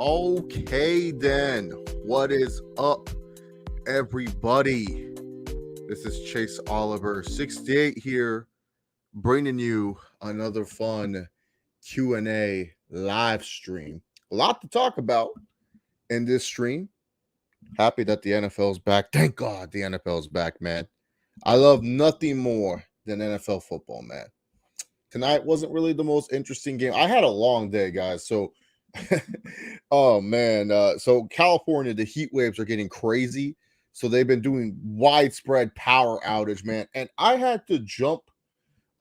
Okay, then. What is up, everybody? This is Chase Oliver, 68 here, bringing you another fun Q&A live stream. A lot to talk about in this stream. Happy that the NFL's back. Thank God the NFL's back, man. I love nothing more than NFL football, man. Tonight wasn't really the most interesting game. I had a long day, guys. So, oh man. So California, the heat waves are getting crazy. So they've been doing widespread power outage, man. And I had to jump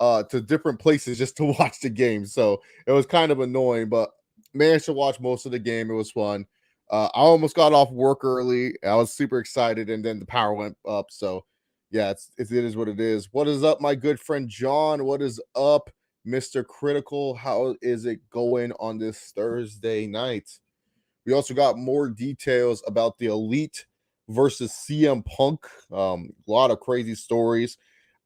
to different places just to watch the game. So it was kind of annoying, but managed to watch most of the game. It was fun. I almost got off work early. I was super excited, and then the power went up. So yeah, it is what it is. What is up, my good friend John? What is up, Mr. Critical? How is it going on this Thursday night? We also got more details about the Elite versus CM Punk. A lot of crazy stories.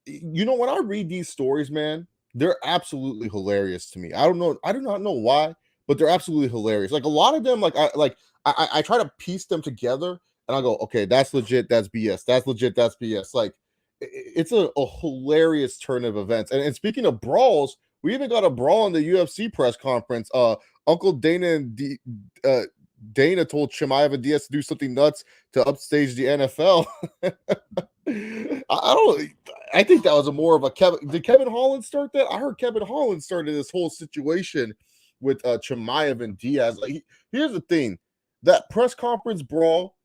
You know, when I read these stories, man, they're absolutely hilarious to me. I do not know why, but they're absolutely hilarious. Like a lot of them, I try to piece them together, and I go, okay, that's legit, that's BS, that's legit, that's BS. Like it's a hilarious turn of events. And speaking of brawls, we even got a brawl in the UFC press conference. Uncle Dana Dana told Chimaev and Diaz to do something nuts to upstage the NFL. I don't. I think that was a more of a Kevin. Did Kevin Holland start that? I heard Kevin Holland started this whole situation with Chimaev and Diaz. Like, here's the thing: that press conference brawl.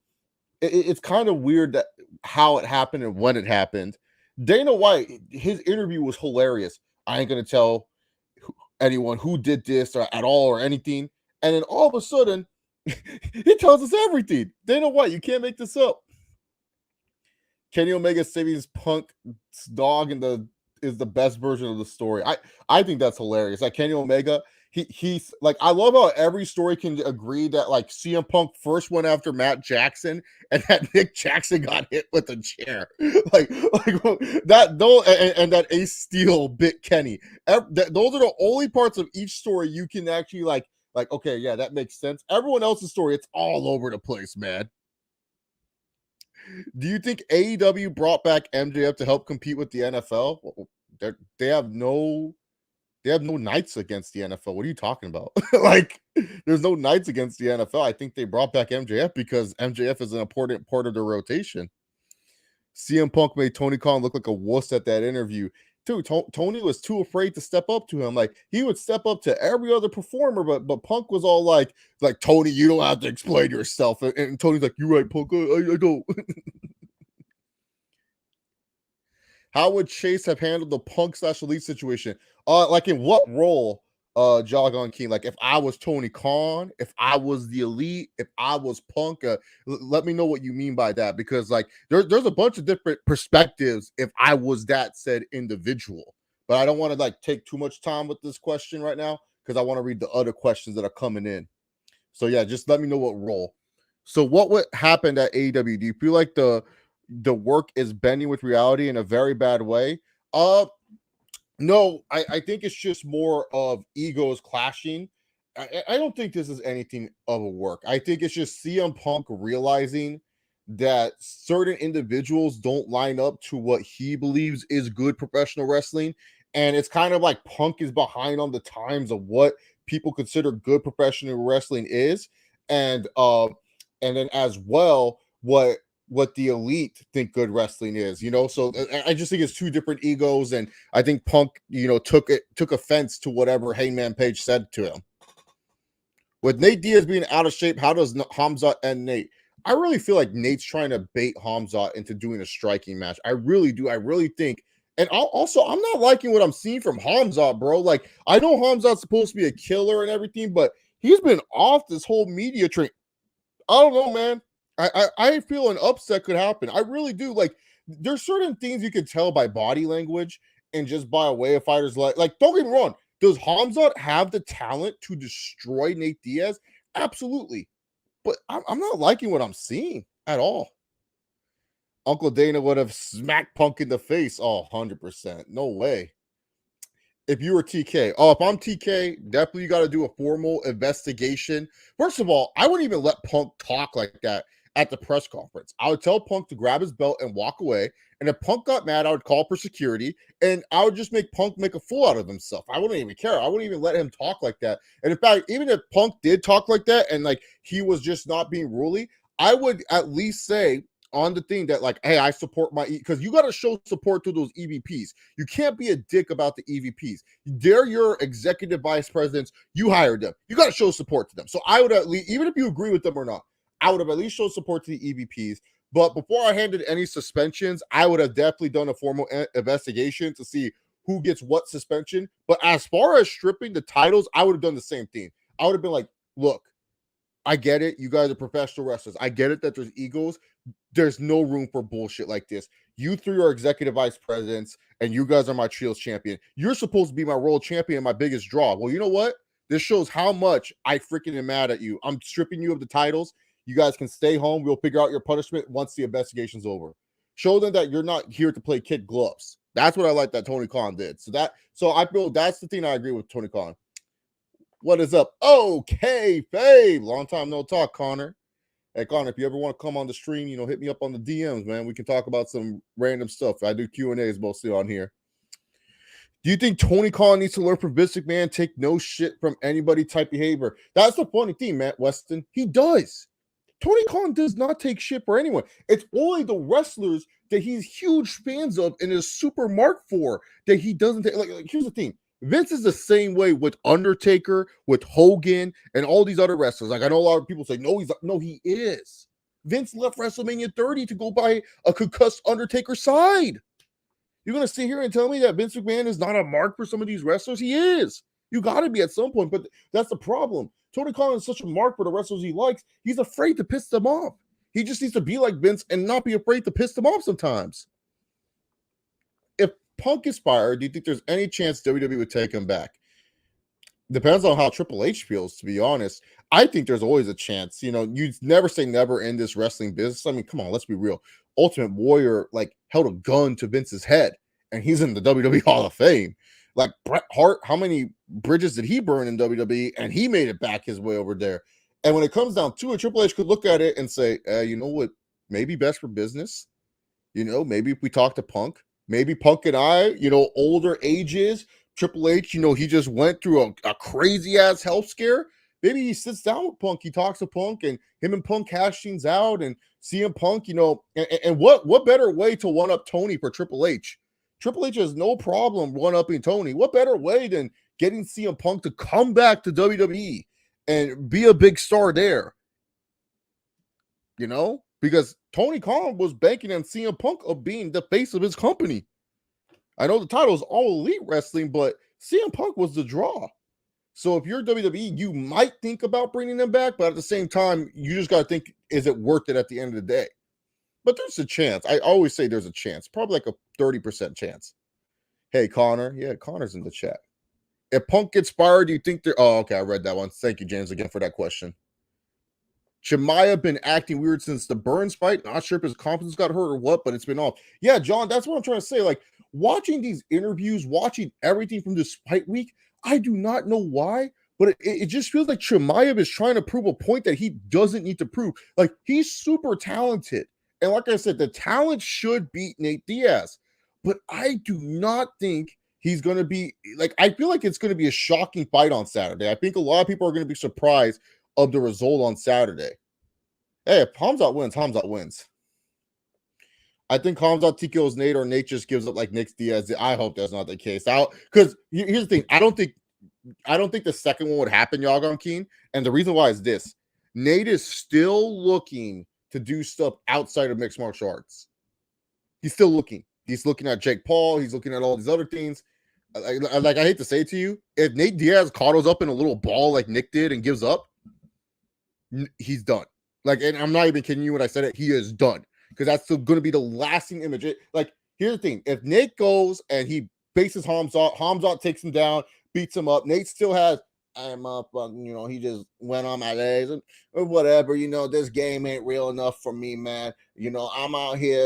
It's kind of weird that how it happened and when it happened. Dana White, his interview was hilarious. I ain't gonna tell anyone who did this or at all or anything. And then all of a sudden, he tells us everything. Dana White, you can't make this up. Kenny Omega saving Punk's dog is the best version of the story. I think that's hilarious. Like Kenny Omega, he's like, I love how every story can agree that like CM Punk first went after Matt Jackson and that Nick Jackson got hit with a chair. like that though, and that Ace Steel bit Kenny. Those are the only parts of each story you can actually like okay, yeah, that makes sense. Everyone else's story, it's all over the place, man. Do you think AEW brought back MJF to help compete with the NFL? They have no nights against the NFL. What are you talking about? Like, there's no nights against the NFL. I think they brought back MJF because MJF is an important part of the rotation. CM Punk made Tony Khan look like a wuss at that interview. Dude, Tony was too afraid to step up to him. Like he would step up to every other performer, but Punk was all like Tony, you don't have to explain yourself. And Tony's like, you're right, Punk. I don't. How would Chase have handled the Punk / Elite situation? Like in what role, Jargon King? Like if I was Tony Khan, if I was the Elite, if I was Punk, let me know what you mean by that, because like there's a bunch of different perspectives if I was that said individual. But I don't want to like take too much time with this question right now because I want to read the other questions that are coming in. So yeah, just let me know what role. So what would happen at AEW? Do you feel like the work is bending with reality in a very bad way? No, I think it's just more of egos clashing. I don't think this is anything of a work. I think it's just CM Punk realizing that certain individuals don't line up to what he believes is good professional wrestling. And it's kind of like Punk is behind on the times of what people consider good professional wrestling is. And then as well, what the Elite think good wrestling is, you know. So I just think it's two different egos, and I think Punk, you know, took offense to whatever Hangman Page said to him. With Nate Diaz being out of shape, how does Hamzat end Nate? I really feel like Nate's trying to bait Hamzat into doing a striking match. I really do. I really think. And also, I'm not liking what I'm seeing from Hamzat, bro. Like, I know Hamzat's supposed to be a killer and everything, but he's been off this whole media train. I don't know, man. I feel an upset could happen. I really do. Like, there's certain things you can tell by body language and just by a way a fighter's like. Don't get me wrong. Does Hamzat have the talent to destroy Nate Diaz? Absolutely. But I'm not liking what I'm seeing at all. Uncle Dana would have smacked Punk in the face. Oh, 100%. No way. if you were TK, if I'm TK, definitely you got to do a formal investigation. First of all, I wouldn't even let Punk talk like that at the press conference. I would tell Punk to grab his belt and walk away. And if Punk got mad, I would call for security and I would just make Punk make a fool out of himself. I wouldn't even care. I wouldn't even let him talk like that. And in fact, even if Punk did talk like that and like he was just not being ruly, I would at least say on the thing that like, hey, I support my, because you got to show support to those EVPs. You can't be a dick about the EVPs. They're your executive vice presidents. You hired them. You got to show support to them. So I would at least, even if you agree with them or not, I would have at least shown support to the EVPs. But before I handed any suspensions, I would have definitely done a formal investigation to see who gets what suspension. But as far as stripping the titles, I would have done the same thing. I would have been like, look, I get it. You guys are professional wrestlers. I get it that there's egos. There's no room for bullshit like this. You three are executive vice presidents, and you guys are my trios champion. You're supposed to be my world champion, my biggest draw. Well, you know what? This shows how much I freaking am mad at you. I'm stripping you of the titles. You guys can stay home. We'll figure out your punishment once the investigation's over. Show them that you're not here to play kid gloves. That's what I like that Tony Khan did. So I feel that's the thing I agree with Tony Khan. What is up? Okay, Fave. Long time no talk, Connor. Hey, Connor, if you ever want to come on the stream, hit me up on the DMs, man. We can talk about some random stuff. I do Q&As mostly on here. Do you think Tony Khan needs to learn from Vince McMahon, take no shit from anybody type behavior? That's the funny thing, Matt Weston. He does. Tony Khan does not take shit for anyone. It's only the wrestlers that he's huge fans of and is super marked for that he doesn't take. Like here's the thing. Vince is the same way with Undertaker, with Hogan, and all these other wrestlers. Like I know a lot of people say, no, he is. Vince left WrestleMania 30 to go by a concussed Undertaker side. You're going to sit here and tell me that Vince McMahon is not a mark for some of these wrestlers? He is. You got to be at some point, but that's the problem. Tony Khan is such a mark for the wrestlers he likes. He's afraid to piss them off. He just needs to be like Vince and not be afraid to piss them off sometimes. If Punk is fired, do you think there's any chance WWE would take him back? Depends on how Triple H feels, to be honest. I think there's always a chance. You never say never in this wrestling business. I mean, come on, let's be real. Ultimate Warrior held a gun to Vince's head, and he's in the WWE Hall of Fame. Like Bret Hart, how many bridges did he burn in WWE? And he made it back his way over there. And when it comes down to it, Triple H could look at it and say, you know what, maybe best for business. Maybe if we talk to Punk, maybe Punk and I, older ages, Triple H, he just went through a crazy ass health scare. Maybe he sits down with Punk, he talks to Punk, and him and Punk hash things out and CM Punk, and what better way to one up Tony for Triple H? Triple H has no problem one-upping Tony. What better way than getting CM Punk to come back to WWE and be a big star there? Because Tony Khan was banking on CM Punk of being the face of his company. I know the title is All Elite Wrestling, but CM Punk was the draw. So if you're WWE, you might think about bringing them back, but at the same time, you just got to think, is it worth it at the end of the day? But there's a chance. I always say there's a chance. Probably like a 30% chance. Hey, Connor. Yeah, Connor's in the chat. If Punk gets fired, do you think they're... Oh, okay, I read that one. Thank you, James, again for that question. Chimaev been acting weird since the Burns fight. Not sure if his confidence got hurt or what, but it's been off. Yeah, John, that's what I'm trying to say. Like, watching these interviews, watching everything from this fight week, I do not know why, but it just feels like Chimaev is trying to prove a point that he doesn't need to prove. Like, he's super talented. And like I said, the talent should beat Nate Diaz. But I do not think he's going to be, I feel like it's going to be a shocking fight on Saturday. I think a lot of people are going to be surprised of the result on Saturday. Hey, if Hamzat wins, Hamzat wins. I think Hamzat TKO's Nate or Nate just gives up like Nick Diaz. I hope that's not the case. Because here's the thing. I don't think the second one would happen, Yagon Keen. And the reason why is this. Nate is still looking to do stuff outside of mixed martial arts. He's still looking. He's looking at Jake Paul. He's looking at all these other things. I hate to say to you, if Nate Diaz coddles up in a little ball like Nick did and gives up, he's done. And I'm not even kidding you when I said it. He is done. Because that's still going to be the lasting image. Here's the thing. If Nate goes and he faces Hamzat takes him down, beats him up, Nate still has, I'm up, he just went on my legs or whatever, this game ain't real enough for me, man. I'm out here,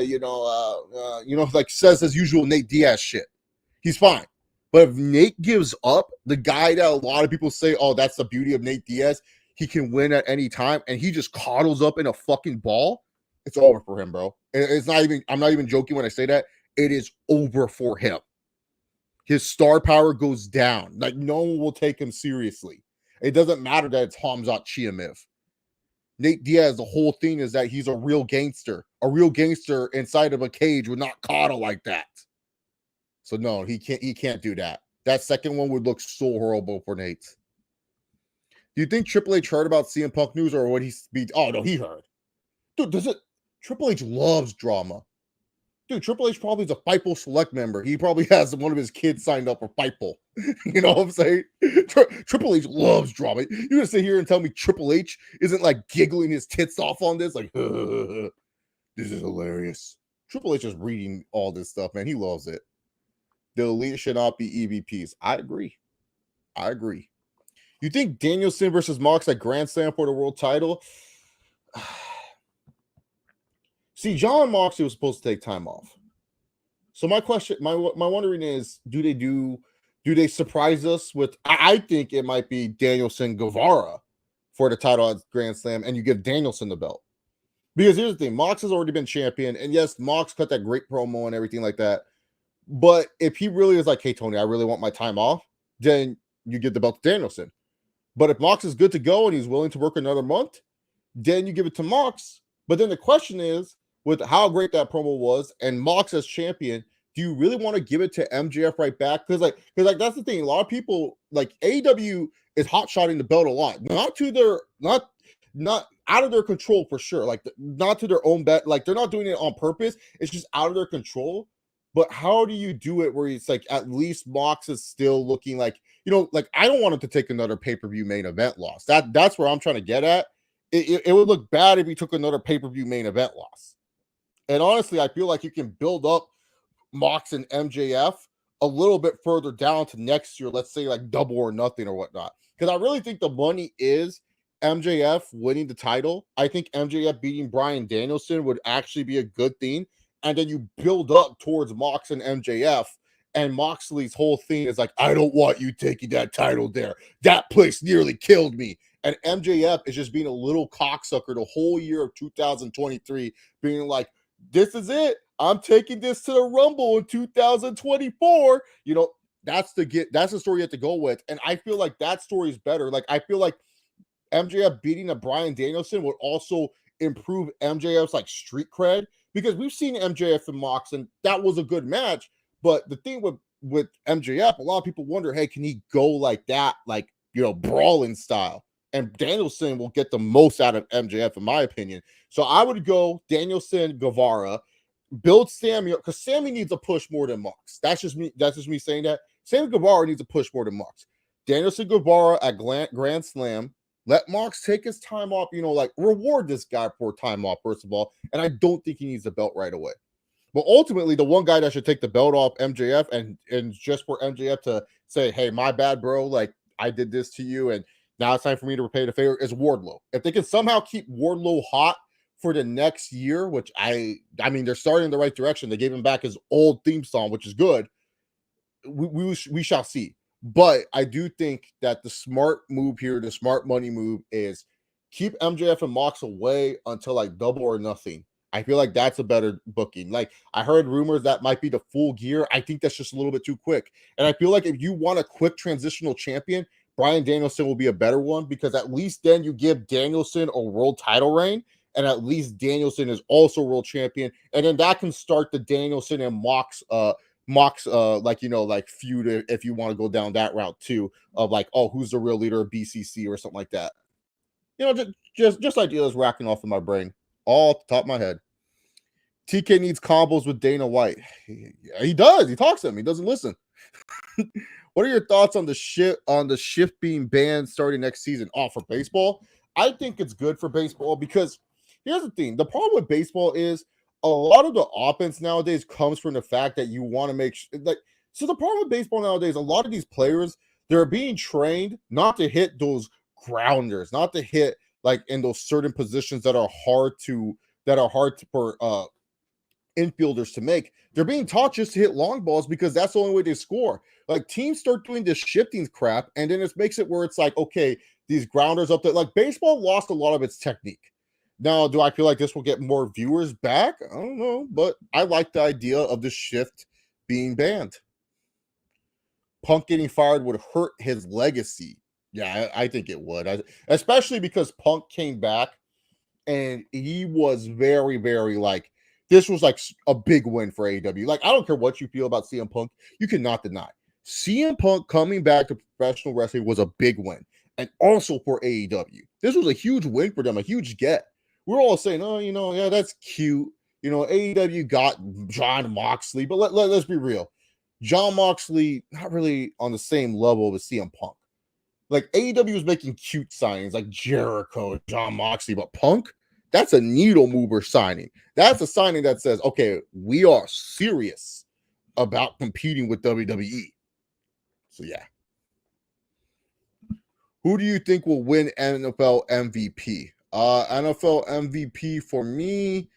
says his usual Nate Diaz shit. He's fine. But if Nate gives up, the guy that a lot of people say, oh, that's the beauty of Nate Diaz, he can win at any time, and he just coddles up in a fucking ball, it's over for him, bro. It's not even, I'm not even joking when I say that. It is over for him. His star power goes down. Like, no one will take him seriously. It doesn't matter that it's Khamzat Chimaev. Nate Diaz, the whole thing is that he's a real gangster. A real gangster inside of a cage would not coddle like that. So no, he can't do that. That second one would look so horrible for Nate. Do you think Triple H heard about CM Punk news, or would he speak? Oh no, he heard. Dude, does it? Triple H loves drama. Dude, Triple H probably is a Fightful Select member. He probably has one of his kids signed up for Fightful. You know what I'm saying? Triple H loves drama. You're gonna sit here and tell me Triple H isn't like giggling his tits off on this? Like, this is hilarious. Triple H is reading all this stuff, man. He loves it. The elite should not be EVPs. I agree. You think Danielson versus Mox at Grand Slam for the world title? See, John Moxley was supposed to take time off. So my question, my wondering is, do they surprise us with? I think it might be Danielson Guevara for the title at Grand Slam, and you give Danielson the belt. Because here's the thing, Mox has already been champion, and yes, Mox cut that great promo and everything like that. But if he really is like, hey, Tony, I really want my time off, then you give the belt to Danielson. But if Mox is good to go and he's willing to work another month, then you give it to Mox. But then the question is, with how great that promo was and Mox as champion, do you really want to give it to MJF right back? Because that's the thing. A lot of people, like, AEW is hot-shotting the belt a lot. Not out of their control for sure. Like, not to their own bet. Like, they're not doing it on purpose. It's just out of their control. But how do you do it where it's like at least Mox is still looking like, like, I don't want him to take another pay-per-view main event loss. That's where I'm trying to get at. It would look bad if he took another pay-per-view main event loss. And honestly, I feel like you can build up Mox and MJF a little bit further down to next year, let's say like Double or Nothing or whatnot. Because I really think the money is MJF winning the title. I think MJF beating Bryan Danielson would actually be a good thing. And then you build up towards Mox and MJF, and Moxley's whole thing is like, I don't want you taking that title there. That place nearly killed me. And MJF is just being a little cocksucker the whole year of 2023, being like, this is it. I'm taking this to the Rumble in 2024. That's the story you have to go with. And I feel like that story is better. Like, I feel like MJF beating a Bryan Danielson would also improve MJF's like street cred, because we've seen MJF and Mox, and that was a good match. But the thing with MJF, a lot of people wonder, hey, can he go like that, like, brawling style? And Danielson will get the most out of MJF, in my opinion. So I would go Danielson, Guevara, build Sammy, because Sammy needs a push more than Mox. That's just me saying that. Sammy Guevara needs a push more than Mox. Danielson, Guevara at Grand Slam. Let Mox take his time off, like, reward this guy for time off, first of all. And I don't think he needs the belt right away. But ultimately, the one guy that should take the belt off MJF, and just for MJF to say, hey, my bad, bro, like, I did this to you, and now it's time for me to repay the favor, is Wardlow. If they can somehow keep Wardlow hot for the next year, which I mean, they're starting in the right direction. They gave him back his old theme song, which is good. We shall see. But I do think that the smart move here, the smart money move, is keep MJF and Mox away until like Double or Nothing. I feel like that's a better booking. Like, I heard rumors that might be the Full Gear. I think that's just a little bit too quick. And I feel like if you want a quick transitional champion, Bryan Danielson will be a better one, because at least then you give Danielson a world title reign, and at least Danielson is also world champion. And then that can start the Danielson and Mox like feud, if you want to go down that route too, of like, oh, who's the real leader of BCC or something like that. Just ideas racking off in my brain, all at the top of my head. TK needs combos with Dana White. He does. He talks to him. He doesn't listen. What are your thoughts on the shift being banned starting next season? Oh, for baseball? I think it's good for baseball, because here's the thing. The problem with baseball is a lot of the offense nowadays comes from the fact that you want to make so the problem with baseball nowadays, a lot of these players, they're being trained not to hit those grounders, not to hit like in those certain positions that are hard for infielders to make. They're being taught just to hit long balls because that's the only way they score. Like teams start doing this shifting crap, and then it makes it where it's like, okay, these grounders up there. Like baseball lost a lot of its technique. Now, do I feel like this will get more viewers back? I don't know, but I like the idea of the shift being banned. Punk getting fired would hurt his legacy. Yeah, I think it would, especially because Punk came back and he was very, very like, this was like a big win for AEW. Like, I don't care what you feel about CM Punk, you cannot deny CM Punk coming back to professional wrestling was a big win, and also for AEW. This was a huge win for them, a huge get. We're all saying, oh, yeah, that's cute. AEW got Jon Moxley, but let's be real. Jon Moxley, not really on the same level with CM Punk. Like AEW was making cute signings like Jericho, Jon Moxley, but Punk, that's a needle mover signing. That's a signing that says, okay, we are serious about competing with WWE. So yeah. Who do you think will win NFL MVP? NFL MVP for me,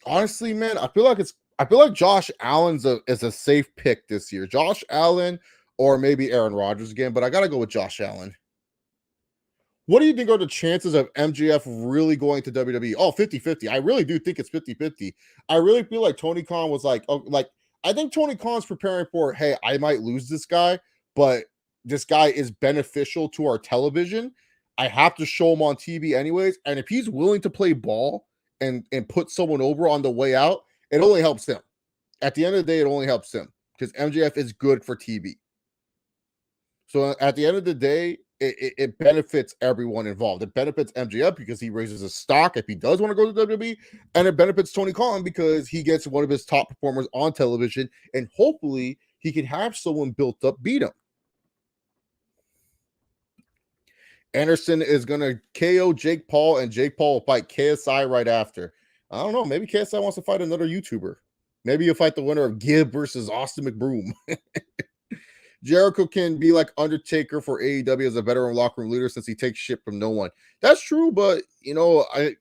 honestly, man, I feel like Josh Allen's is a safe pick this year. Josh Allen or maybe Aaron Rodgers again, but I got to go with Josh Allen. What do you think are the chances of MJF really going to WWE? Oh, 50-50. I really do think it's 50-50. I really feel like Tony Khan was like, I think Tony Khan's preparing for, hey, I might lose this guy, but this guy is beneficial to our television. I have to show him on TV anyways. And if he's willing to play ball and put someone over on the way out, it only helps him. At the end of the day, it only helps him because MJF is good for TV. So at the end of the day, it benefits everyone involved. It benefits MJF because he raises his stock if he does want to go to WWE, and it benefits Tony Khan because he gets one of his top performers on television, and hopefully he can have someone built up beat him. Anderson is going to KO Jake Paul, and Jake Paul will fight KSI right after. I don't know. Maybe KSI wants to fight another YouTuber. Maybe he'll fight the winner of Gibb versus Austin McBroom. Jericho can be like Undertaker for AEW as a veteran locker room leader since he takes shit from no one. That's true, but I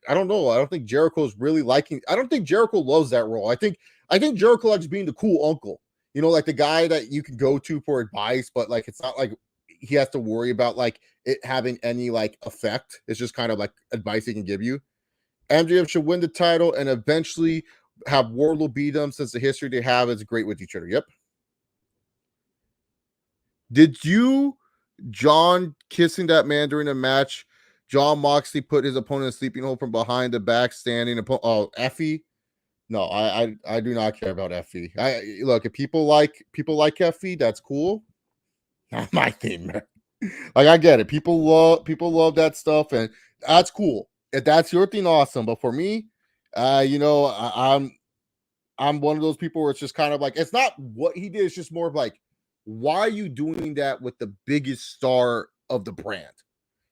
don't know. I don't think Jericho's really I don't think Jericho loves that role. I think Jericho likes being the cool uncle. Like the guy that you can go to for advice, but like it's not like he has to worry about like it having any like effect. It's just kind of like advice he can give you. MJF should win the title and eventually have Wardlow beat him since the history they have is great with each other. Yep. Did you, John, kissing that man during the match? Jon Moxley put his opponent in a sleeping hole from behind the back, standing. Effie? No, I do not care about Effie. Look, if people like Effie, that's cool. Not my thing, man. Like I get it. People love that stuff, and that's cool. If that's your thing, awesome. But for me, I'm one of those people where it's just kind of like it's not what he did. It's just more of like, why are you doing that with the biggest star of the brand?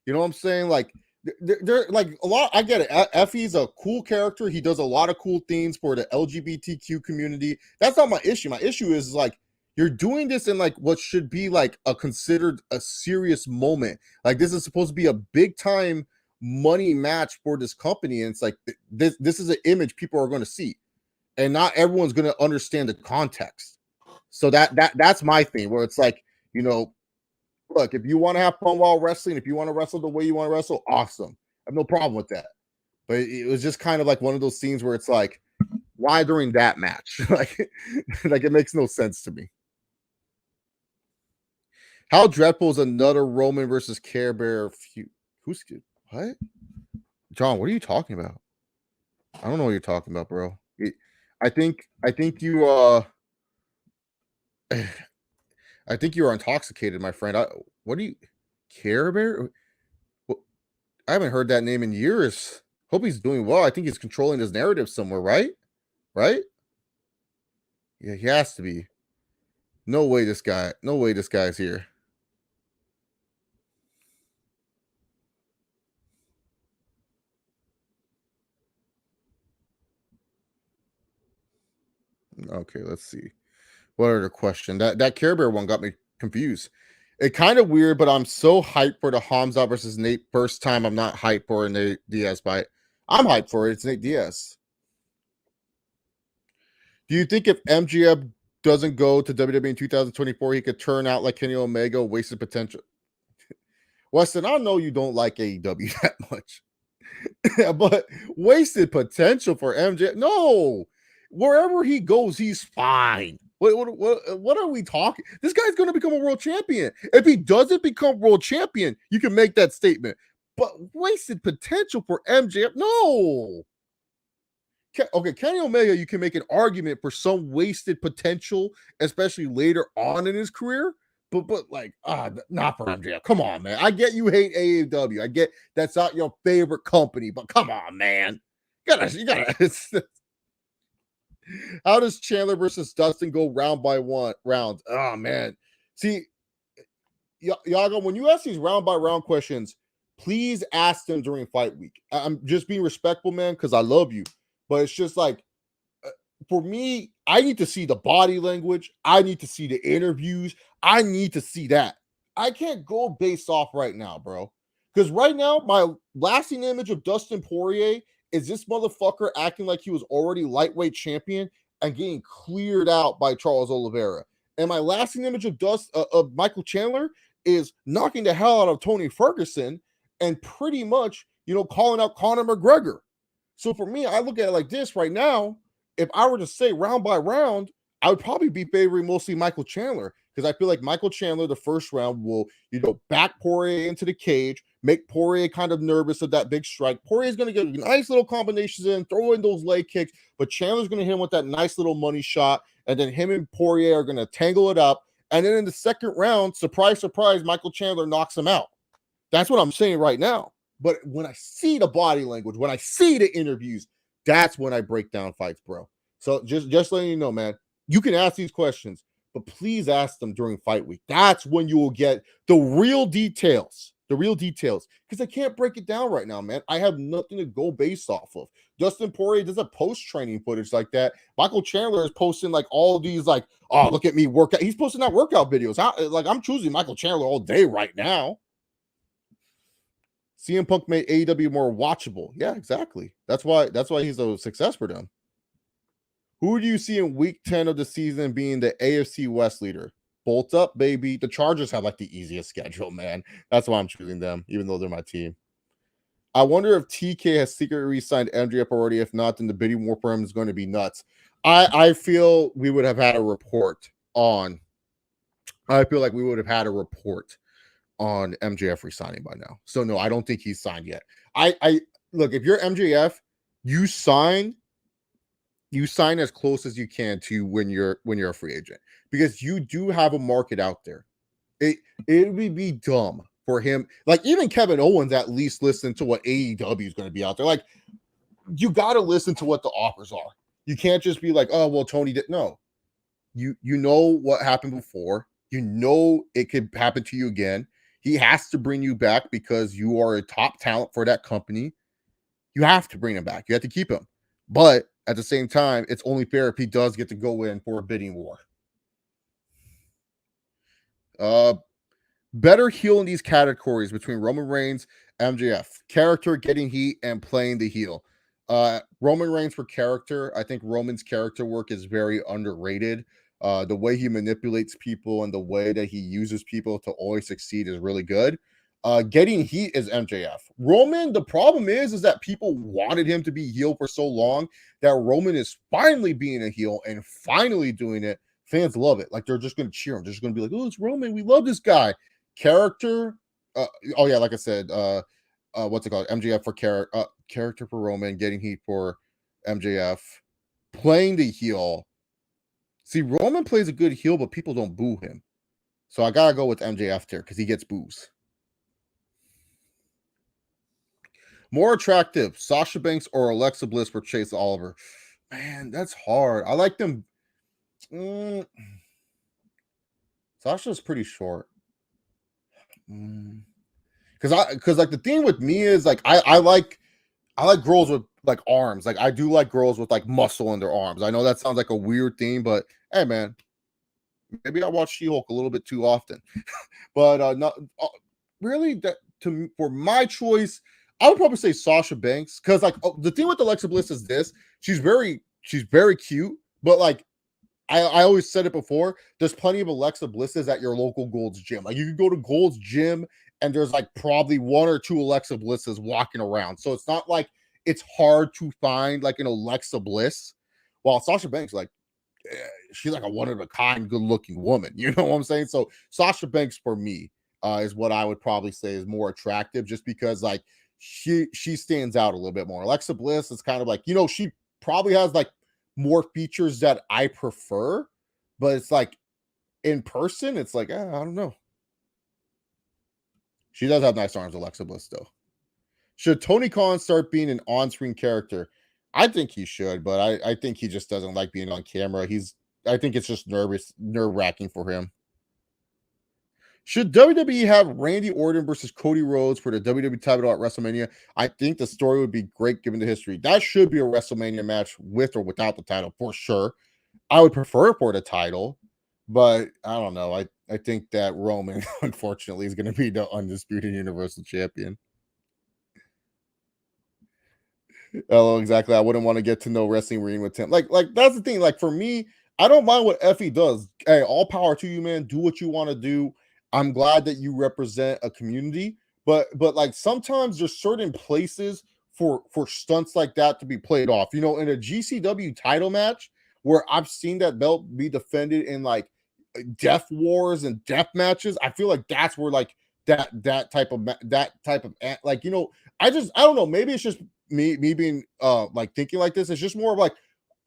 You know what I'm saying? Like, they're like a lot. I get it. Effie's a cool character. He does a lot of cool things for the LGBTQ community. That's not my issue. My issue is like, you're doing this in like what should be like considered a serious moment. Like, this is supposed to be a big time money match for this company. And it's like, this is an image people are going to see. And not everyone's going to understand the context. So that's my thing, where it's like, look, if you want to have fun while wrestling, if you want to wrestle the way you want to wrestle, awesome. I have no problem with that. But it was just kind of like one of those scenes where it's like, why during that match? like it makes no sense to me. How dreadful is another Roman versus Care Bear feud? Who's what? John, what are you talking about? I don't know what you're talking about, bro. I think you I think you are intoxicated, my friend. What do you Care Bear? I haven't heard that name in years. Hope he's doing well. I think he's controlling his narrative somewhere, right? Right? Yeah, he has to be. No way this guy's here. Okay, let's see. What other question? That Care Bear one got me confused. It kind of weird, but I'm so hyped for the Hamza versus Nate first time. I'm not hyped for Nate Diaz fight. I'm hyped for it. It's Nate Diaz. Do you think if MGF doesn't go to WWE in 2024, he could turn out like Kenny Omega, wasted potential? Weston, I know you don't like AEW that much, but wasted potential for MJF. No, wherever he goes, he's fine. What are we talking? This guy's going to become a world champion. If he doesn't become world champion, you can make that statement. But wasted potential for MJF? No. Okay, Kenny Omega, you can make an argument for some wasted potential, especially later on in his career. But like, not for MJF. Come on, man. I get you hate AEW. I get that's not your favorite company, but come on, man. You gotta. How does Chandler versus Dustin go round by round? Oh man. See, Yago, when you ask these round by round questions, please ask them during fight week. I'm just being respectful, man, because I love you. But it's just like, for me, I need to see the body language. I need to see the interviews. I need to see that. I can't go based off right now, bro. Because right now, my lasting image of Dustin Poirier is this motherfucker acting like he was already lightweight champion and getting cleared out by Charles Oliveira. And my lasting image of Michael Chandler is knocking the hell out of Tony Ferguson and pretty much, calling out Conor McGregor. So for me, I look at it like this right now. If I were to say round by round, I would probably be favoring mostly Michael Chandler because I feel like Michael Chandler, the first round, will, back Poirier into the cage, make Poirier kind of nervous of that big strike. Poirier's going to get nice little combinations in, throw in those leg kicks, but Chandler's going to hit him with that nice little money shot, and then him and Poirier are going to tangle it up. And then in the second round, surprise, surprise, Michael Chandler knocks him out. That's what I'm saying right now. But when I see the body language, when I see the interviews, that's when I break down fights, bro. So just letting you know, man, you can ask these questions, but please ask them during fight week. That's when you will get the real details, because I can't break it down right now, man. I have nothing to go based off of. Dustin Poirier does a post-training footage like that. Michael Chandler is posting like all these like, oh, look at me workout. He's posting that workout videos. I'm choosing Michael Chandler all day right now. CM Punk made AEW more watchable. Yeah, exactly. That's why he's a success for them. Who do you see in week 10 of the season being the AFC West leader? Bolt up, baby. The Chargers have like the easiest schedule, man. That's why I'm choosing them, even though they're my team. I wonder if TK has secretly re-signed MJF already. If not, then the bidding war for him is going to be nuts. I feel we would have had a report on. I feel like we would have had a report on MJF resigning by now. So no, I don't think he's signed yet. I look, if you're MJF, you sign as close as you can to when you're a free agent, because you do have a market out there. It would be dumb for him. Like even Kevin Owens at least listen to what AEW is going to be out there. Like you got to listen to what the offers are. You can't just be like, oh well, Tony did. No, you know what happened before. You know it could happen to you again. He has to bring you back because you are a top talent for that company. You have to bring him back. You have to keep him. But at the same time, it's only fair if he does get to go in for a bidding war. Better heel in these categories between Roman Reigns, MJF. Character, getting heat, and playing the heel. Roman Reigns for character. I think Roman's character work is very underrated. The way he manipulates people and the way that he uses people to always succeed is really good. Getting heat is MJF. Roman, the problem is that people wanted him to be heel for so long that Roman is finally being a heel and finally doing it. Fans love it. Like they're just going to cheer him. They're just going to be like, oh, it's Roman. We love this guy. Character. Like I said, what's it called? MJF for character for Roman, getting heat for MJF, playing the heel. See, Roman plays a good heel, but people don't boo him. So I gotta go with MJF there because he gets boos. More attractive, Sasha Banks or Alexa Bliss for Chase Oliver? Man, that's hard. I like them. Sasha's pretty short. Because like the thing with me is like I like girls with like arms. Like I do like girls with like muscle in their arms. I know that sounds like a weird thing, but hey man, maybe I watch She-Hulk a little bit too often. But not really that for my choice, I would probably say Sasha Banks because like the thing with Alexa Bliss is this: she's very cute, But like I always said it before, there's plenty of Alexa Blisses at your local Gold's Gym. Like you can go to Gold's Gym and there's like probably 1 or 2 Alexa Blisses walking around. So it's not like it's hard to find like an Alexa Bliss. While Sasha Banks, like she's like a one of a kind, good looking woman. You know what I'm saying? So Sasha Banks for me is what I would probably say is more attractive, just because like she stands out a little bit more. Alexa Bliss is kind of like, she probably has like more features that I prefer, but it's like in person, it's like, I don't know. She does have nice arms, Alexa Bliss, though. Should Tony Khan start being an on-screen character? I think he should, but I think he just doesn't like being on camera. I think it's just nerve-wracking for him. Should WWE have Randy Orton versus Cody Rhodes for the WWE title at WrestleMania? I think the story would be great given the history. That should be a WrestleMania match with or without the title for sure. I would prefer for the title, but I don't know. I think that Roman, unfortunately, is going to be the undisputed Universal Champion. Hello, exactly. I wouldn't want to get to know wrestling ring with him. Like that's the thing. Like for me, I don't mind what Effie does. Hey, all power to you, man. Do what you want to do. I'm glad that you represent a community, but like sometimes there's certain places for stunts like that to be played off. In a GCW title match where I've seen that belt be defended in like death wars and death matches, I feel like that's where like that type of like I don't know, maybe it's just me being like thinking like this. It's just more of like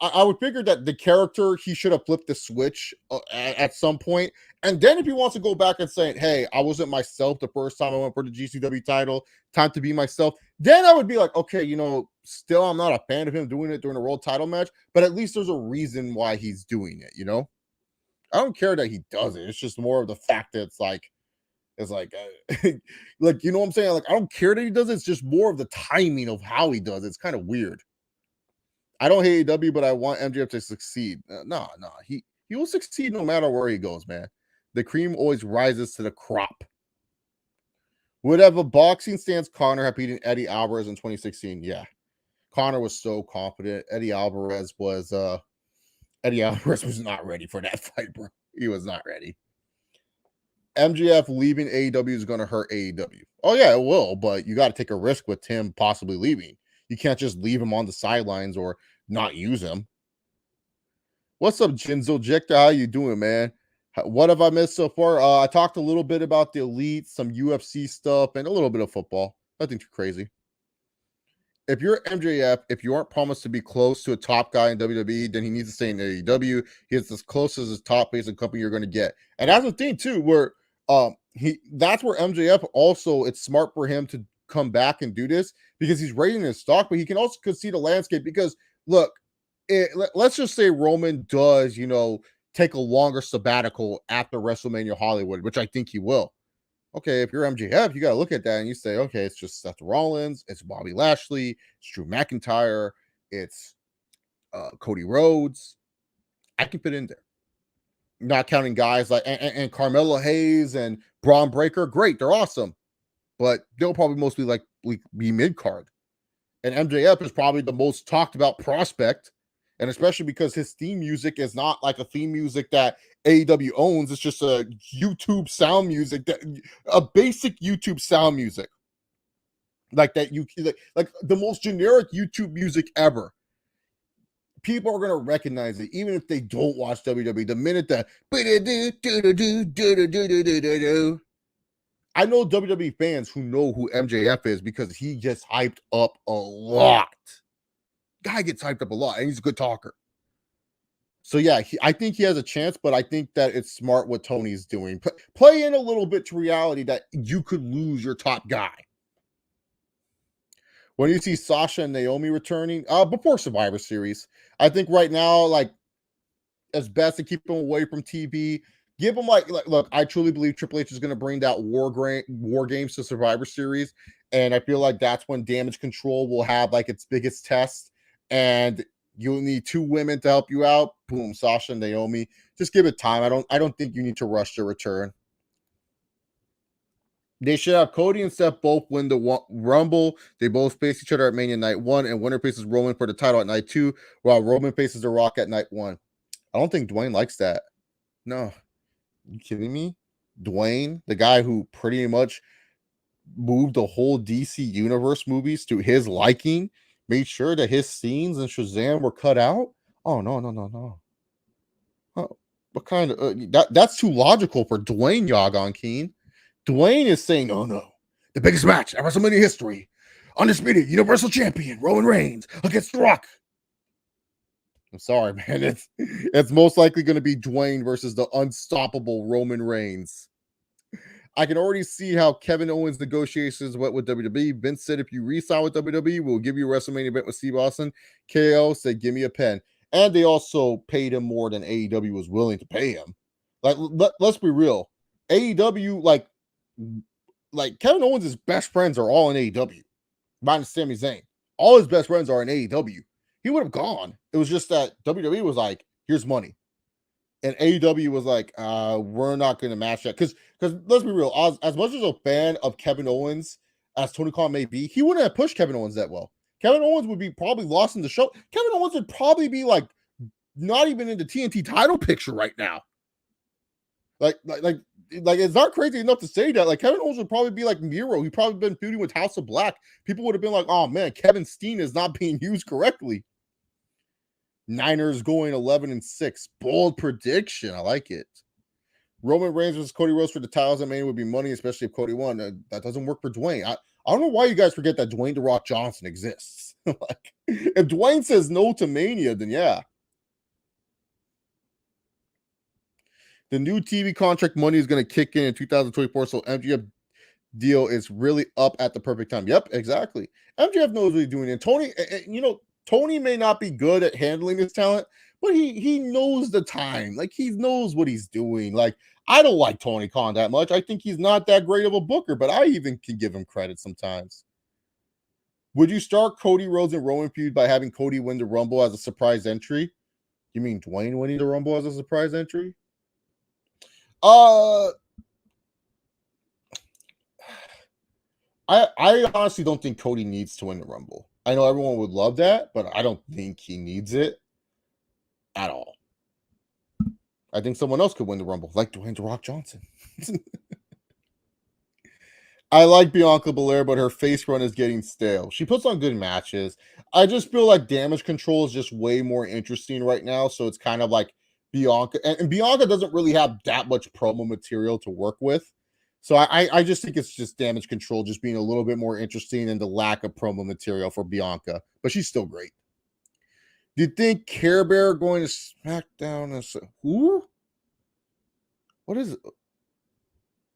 I would figure that the character, he should have flipped the switch at some point. And then if he wants to go back and say, hey, I wasn't myself the first time I went for the GCW title, time to be myself, then I would be like, okay, still I'm not a fan of him doing it during a world title match, but at least there's a reason why he's doing it, I don't care that he does it. It's just more of the fact that it's like like, you know what I'm saying? Like, I don't care that he does it. It's just more of the timing of how he does it. It's kind of weird. I don't hate AEW, but I want MJF to succeed. No, he will succeed no matter where he goes, man. The cream always rises to the crop. Would have a boxing stance Conor have beaten Eddie Alvarez in 2016? Yeah. Conor was so confident. Eddie Alvarez was not ready for that fight, bro. He was not ready. MJF leaving AEW is going to hurt AEW. Oh, yeah, it will, but you got to take a risk with him possibly leaving. You can't just leave him on the sidelines or not use him. What's up, Jinzo Jector? How you doing, man? What have I missed so far? I talked a little bit about the Elite, some UFC stuff, and a little bit of football. Nothing too crazy. If you're MJF, if you aren't promised to be close to a top guy in WWE, then he needs to stay in AEW. He's as close as his top base and company you're going to get. And that's the thing, too, where that's where MJF also, it's smart for him to come back and do this because he's raising his stock, but he can also see the landscape because look, let's just say Roman does, take a longer sabbatical after WrestleMania Hollywood, which I think he will. Okay, if you're MJF, you got to look at that and you say, okay, it's just Seth Rollins, it's Bobby Lashley, it's Drew McIntyre, it's Cody Rhodes. I can fit in there. Not counting guys like and Carmelo Hayes and Braun Breaker. Great, they're awesome, but they'll probably mostly be mid card. And MJF is probably the most talked about prospect, and especially because his theme music is not like a theme music that AEW owns. It's just a YouTube sound music, a basic YouTube sound music, like that like the most generic YouTube music ever. People are going to recognize it, even if they don't watch WWE. The minute that I know WWE fans who know who MJF is because he gets hyped up a lot. Guy gets hyped up a lot, and he's a good talker. So yeah, I think he has a chance, but I think that it's smart what Tony's doing. Play in a little bit to reality that you could lose your top guy. When you see Sasha and Naomi returning, before Survivor Series, I think right now, like, it's best to keep them away from TV. Give them like look, I truly believe Triple H is going to bring that war games to Survivor Series, and I feel like that's when Damage Control will have like its biggest test, and you'll need 2 women to help you out. Boom, Sasha and Naomi. Just give it time. I don't think you need to rush their return. They should have Cody and Seth both win the Rumble. They both face each other at Mania Night 1, and winner faces Roman for the title at Night 2, while Roman faces The Rock at Night 1. I don't think Dwayne likes that. No. You kidding me? Dwayne, the guy who pretty much moved the whole DC universe movies to his liking, made sure that his scenes in Shazam were cut out. Oh no, no, no, no. Oh, what kind of that's too logical for Dwayne Yagon Keen. Dwayne is saying, "No, no, the biggest match in WrestleMania history, undisputed Universal Champion Roman Reigns against The Rock." I'm sorry, man. It's most likely going to be Dwayne versus the unstoppable Roman Reigns. I can already see how Kevin Owens' negotiations went with WWE. Vince said, if you re-sign with WWE, we'll give you a WrestleMania event with Steve Austin. KO said, give me a pen. And they also paid him more than AEW was willing to pay him. Like, let's be real. AEW, like Kevin Owens' best friends are all in AEW, minus Sami Zayn. All his best friends are in AEW. He would have gone. It was just that WWE was like, here's money. And AEW was like, we're not going to match that. Because let's be real, as much as a fan of Kevin Owens as Tony Khan may be, he wouldn't have pushed Kevin Owens that well. Kevin Owens would be probably lost in the show. Kevin Owens would probably be like not even in the TNT title picture right now. Like it's not crazy enough to say that. Like Kevin Owens would probably be like Miro. He probably been feuding with House of Black. People would have been like, oh man, Kevin Steen is not being used correctly. Niners going 11-6. Bold prediction. I like it. Roman Reigns versus Cody Rhodes for the titles at Mania would be money, especially if Cody won. That doesn't work for Dwayne. I don't know why you guys forget that Dwayne The Rock Johnson exists. Like, if Dwayne says no to Mania, then yeah. The new TV contract money is going to kick in 2024, so MJF deal is really up at the perfect time. Yep, exactly. MJF knows what he's doing. And Tony, Tony may not be good at handling his talent, but he knows the time. Like, he knows what he's doing. Like, I don't like Tony Khan that much. I think he's not that great of a booker, but I even can give him credit sometimes. Would you start Cody Rhodes and Roman feud by having Cody win the Rumble as a surprise entry? You mean Dwayne winning the Rumble as a surprise entry? I honestly don't think Cody needs to win the Rumble. I know everyone would love that, but I don't think he needs it at all. I think someone else could win the Rumble, like Dwayne The Rock Johnson. I like Bianca Belair, but her face run is getting stale. She puts on good matches. I just feel like Damage Control is just way more interesting right now. So it's kind of like Bianca. And Bianca doesn't really have that much promo material to work with. So I just think it's just Damage Control just being a little bit more interesting and the lack of promo material for Bianca. But she's still great. Do you think Care Bear going to SmackDown? Who? What is it?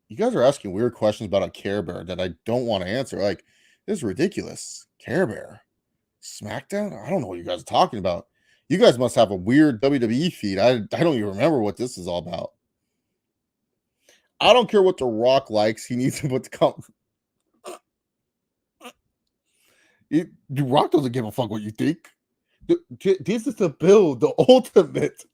You guys are asking weird questions about a Care Bear that I don't want to answer. Like, this is ridiculous. Care Bear. SmackDown? I don't know what you guys are talking about. You guys must have a weird WWE feed. I don't even remember what this is all about. I don't care what The Rock likes. He needs to put the The Rock doesn't give a fuck what you think. This is to build the ultimate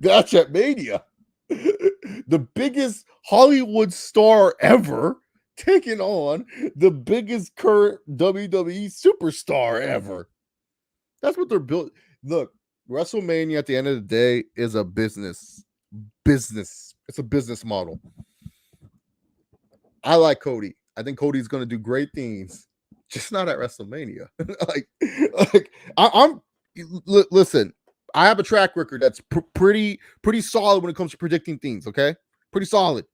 match at Mania. The biggest Hollywood star ever taking on the biggest current WWE superstar ever. That's what they're built. Look, WrestleMania at the end of the day is a business. It's a business model. I like Cody. I think Cody's going to do great things, just not at WrestleMania. I'm listen. I have a track record that's pretty solid when it comes to predicting things. Okay, pretty solid.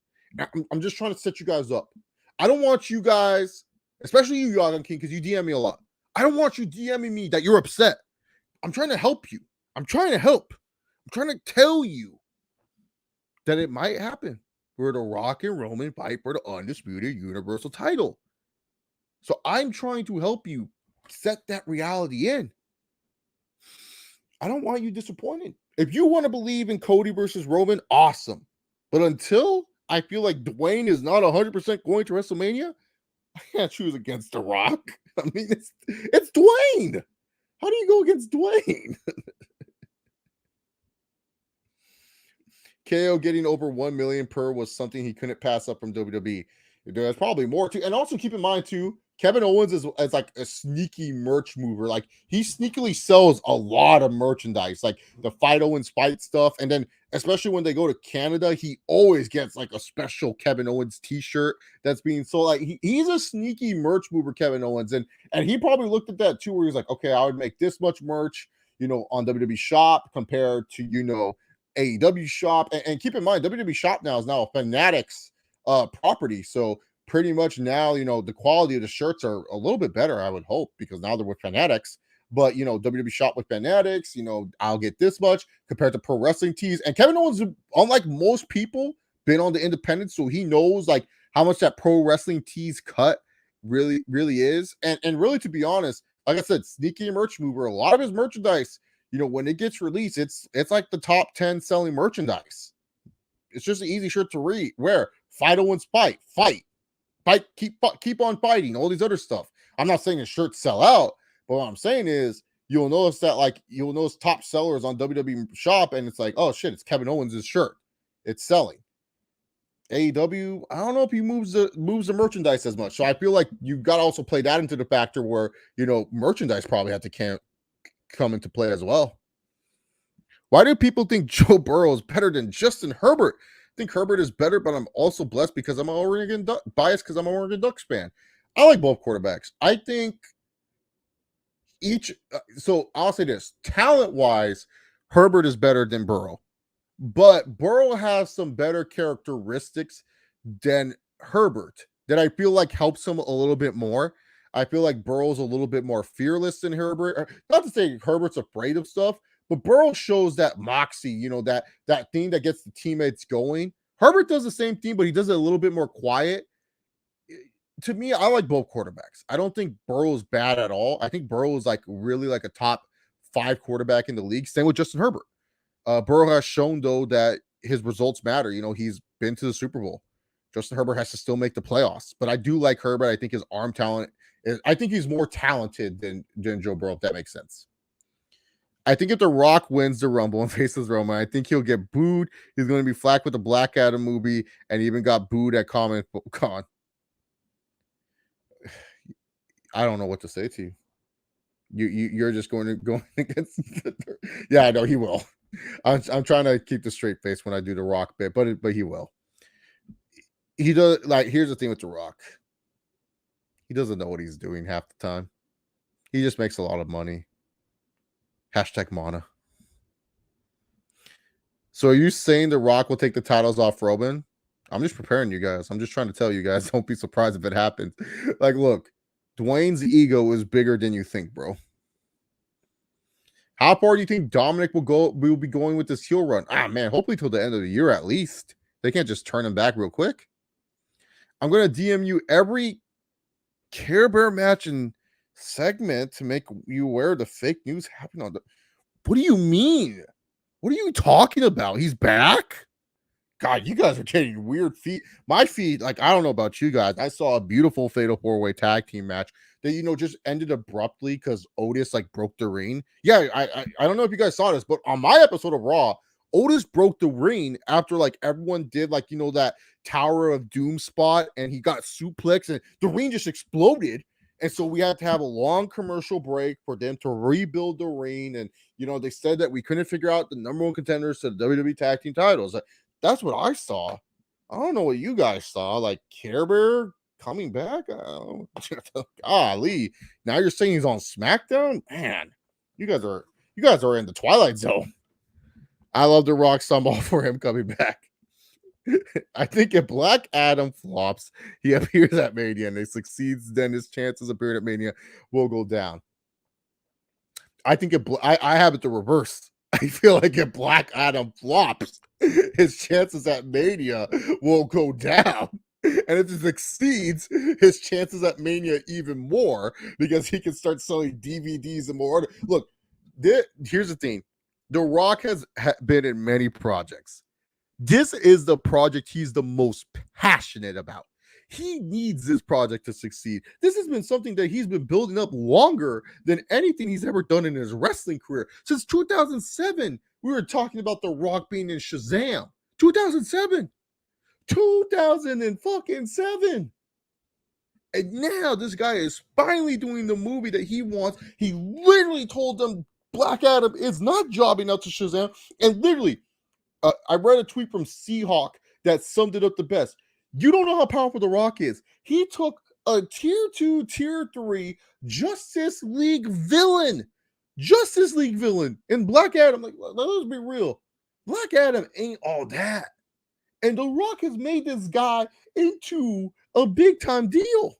I'm just trying to set you guys up. I don't want you guys, especially you, Yagon King, because you DM me a lot. I don't want you DMing me that you're upset. I'm trying to help you. I'm trying to help. I'm trying to tell you that it might happen where The Rock and Roman fight for the undisputed Universal title. So I'm trying to help you set that reality in. I don't want you disappointed. If you want to believe in Cody versus Roman, awesome. But until I feel like Dwayne is not 100% going to WrestleMania, I can't choose against The Rock. I mean, it's Dwayne. How do you go against Dwayne? KO getting over 1 million per was something he couldn't pass up from WWE. There's probably more too. And also keep in mind too, Kevin Owens is like a sneaky merch mover. Like he sneakily sells a lot of merchandise, like the Fight Owens fight stuff. And then especially when they go to Canada, he always gets like a special Kevin Owens t-shirt that's being sold. Like he's a sneaky merch mover, Kevin Owens. And he probably looked at that too, where he's like, okay, I would make this much merch, on WWE Shop compared to, AEW Shop. And keep in mind, WWE Shop now is now a Fanatics property. So pretty much now, the quality of the shirts are a little bit better, I would hope, because now they're with Fanatics. But WWE Shop with Fanatics, I'll get this much compared to pro wrestling tees. And Kevin Owens, unlike most people, been on the independent, so he knows like how much that pro wrestling tees cut really, really is. And really, to be honest, like I said, sneaky merch mover. A lot of his merchandise, when it gets released, it's like the top 10 selling merchandise. It's just an easy shirt to wear. Fight Owens fight, keep on fighting, all these other stuff. I'm not saying his shirts sell out, but what I'm saying is you'll notice that you'll notice top sellers on WWE Shop, and it's like, oh shit, it's Kevin Owens' shirt. It's selling. AEW, I don't know if he moves the merchandise as much. So I feel like you got to also play that into the factor where, merchandise probably had to come into play as well. Why do people think Joe Burrow is better than Justin Herbert? I think Herbert is better, but I'm also blessed because I'm biased because I'm an Oregon Ducks fan. I like both quarterbacks. I think so I'll say this, talent-wise, Herbert is better than Burrow, but Burrow has some better characteristics than Herbert that I feel like helps him a little bit more. I feel like Burrow's a little bit more fearless than Herbert. Not to say Herbert's afraid of stuff, but Burrow shows that moxie, that thing that gets the teammates going. Herbert does the same thing, but he does it a little bit more quiet. To me, I like both quarterbacks. I don't think Burrow's bad at all. I think Burrow is really like a top 5 quarterback in the league. Same with Justin Herbert. Burrow has shown though that his results matter. He's been to the Super Bowl. Justin Herbert has to still make the playoffs, but I do like Herbert. I think his arm talent I think he's more talented than Joe Burrow, if that makes sense. I think if The Rock wins the Rumble and faces Roman, I think he'll get booed. He's going to be flack with the Black Adam movie, and even got booed at Comic Con. I don't know what to say to you. You're just going against. Yeah, I know he will. I'm trying to keep the straight face when I do the Rock bit, but he will. He does. Here's the thing with the Rock. He doesn't know what he's doing half the time. He just makes a lot of money. #Mana. So are you saying The Rock will take the titles off Roman? I'm just preparing you guys. I'm just trying to tell you guys. Don't be surprised if it happens. Look, Dwayne's ego is bigger than you think, bro. How far do you think Dominic will be going with this heel run? Man, hopefully till the end of the year at least. They can't just turn him back real quick. I'm going to DM you every Care Bear match and segment to make you aware of the fake news happening on the. What do you mean? What are you talking about? He's back? God, you guys are getting weird feed. My feed, I don't know about you guys. I saw a beautiful Fatal 4-Way tag team match that, just ended abruptly because Otis, broke the ring. Yeah, I don't know if you guys saw this, but on my episode of Raw, Otis broke the ring after, everyone did, that Tower of Doom spot, and he got suplex, and the ring just exploded. And so we had to have a long commercial break for them to rebuild the ring. And, they said that we couldn't figure out the number 1 contenders to the WWE tag team titles. That's what I saw. I don't know what you guys saw. Care Bear coming back? Golly. Now you're saying he's on SmackDown? Man, you guys are in the Twilight Zone. I love the Rock stumble for him coming back. I think if Black Adam flops, he appears at Mania and he succeeds, then his chances of appearing at Mania will go down. I think I have it the reverse. I feel like if Black Adam flops, his chances at Mania will go down. And if he succeeds, his chances at Mania even more because he can start selling DVDs and more. Look, here's the thing. The Rock has been in many projects. This is the project he's the most passionate about. He needs this project to succeed. This has been something that he's been building up longer than anything he's ever done in his wrestling career. Since 2007, we were talking about The Rock being in Shazam. 2007. 2007. And now this guy is finally doing the movie that he wants. He literally told them Black Adam is not jobbing out to Shazam. And literally, I read a tweet from Seahawk that summed it up the best. You don't know how powerful The Rock is. He took a tier 2, tier 3 Justice League villain in Black Adam. Like, let's be real. Black Adam ain't all that. And The Rock has made this guy into a big time deal.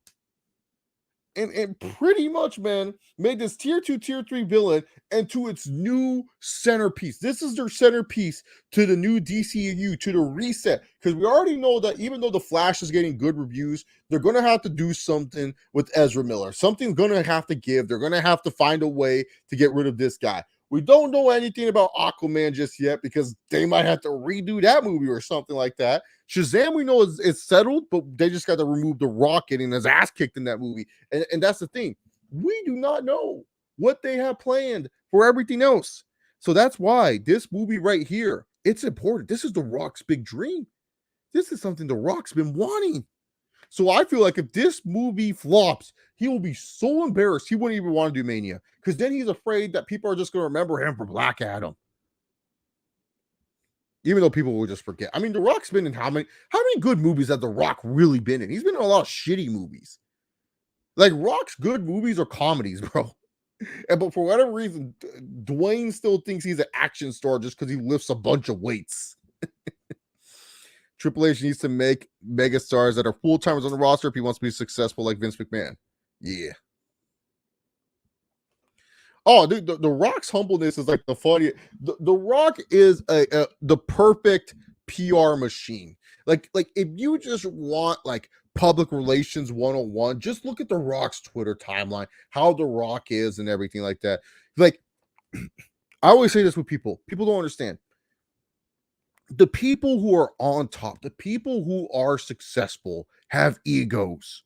And pretty much, man, made this tier 2, tier 3 villain into its new centerpiece. This is their centerpiece to the new DCU, to the reset. Because we already know that even though The Flash is getting good reviews, they're going to have to do something with Ezra Miller. Something's going to have to give. They're going to have to find a way to get rid of this guy. We don't know anything about Aquaman just yet because they might have to redo that movie or something like that. Shazam, we know is settled, but they just got to remove The Rock getting his ass kicked in that movie. And that's the thing. We do not know what they have planned for everything else. So that's why this movie right here, it's important. This is The Rock's big dream. This is something The Rock's been wanting. So I feel like if this movie flops, he will be so embarrassed he wouldn't even want to do Mania because then he's afraid that people are just going to remember him for Black Adam. Even though people will just forget. I mean, The Rock's been in how many good movies has The Rock really been in? He's been in a lot of shitty movies. Like, Rock's good movies are comedies, bro. But for whatever reason, Dwayne still thinks he's an action star just because he lifts a bunch of weights. Triple H needs to make mega stars that are full-timers on the roster if he wants to be successful like Vince McMahon. Yeah. Oh, dude, the Rock's humbleness is like the funny. The Rock is the perfect PR machine. Like if you just want like public relations 101, just look at the Rock's Twitter timeline, how the Rock is and everything like that. Like, I always say this with people. People don't understand. The people who are on top, the people who are successful have egos.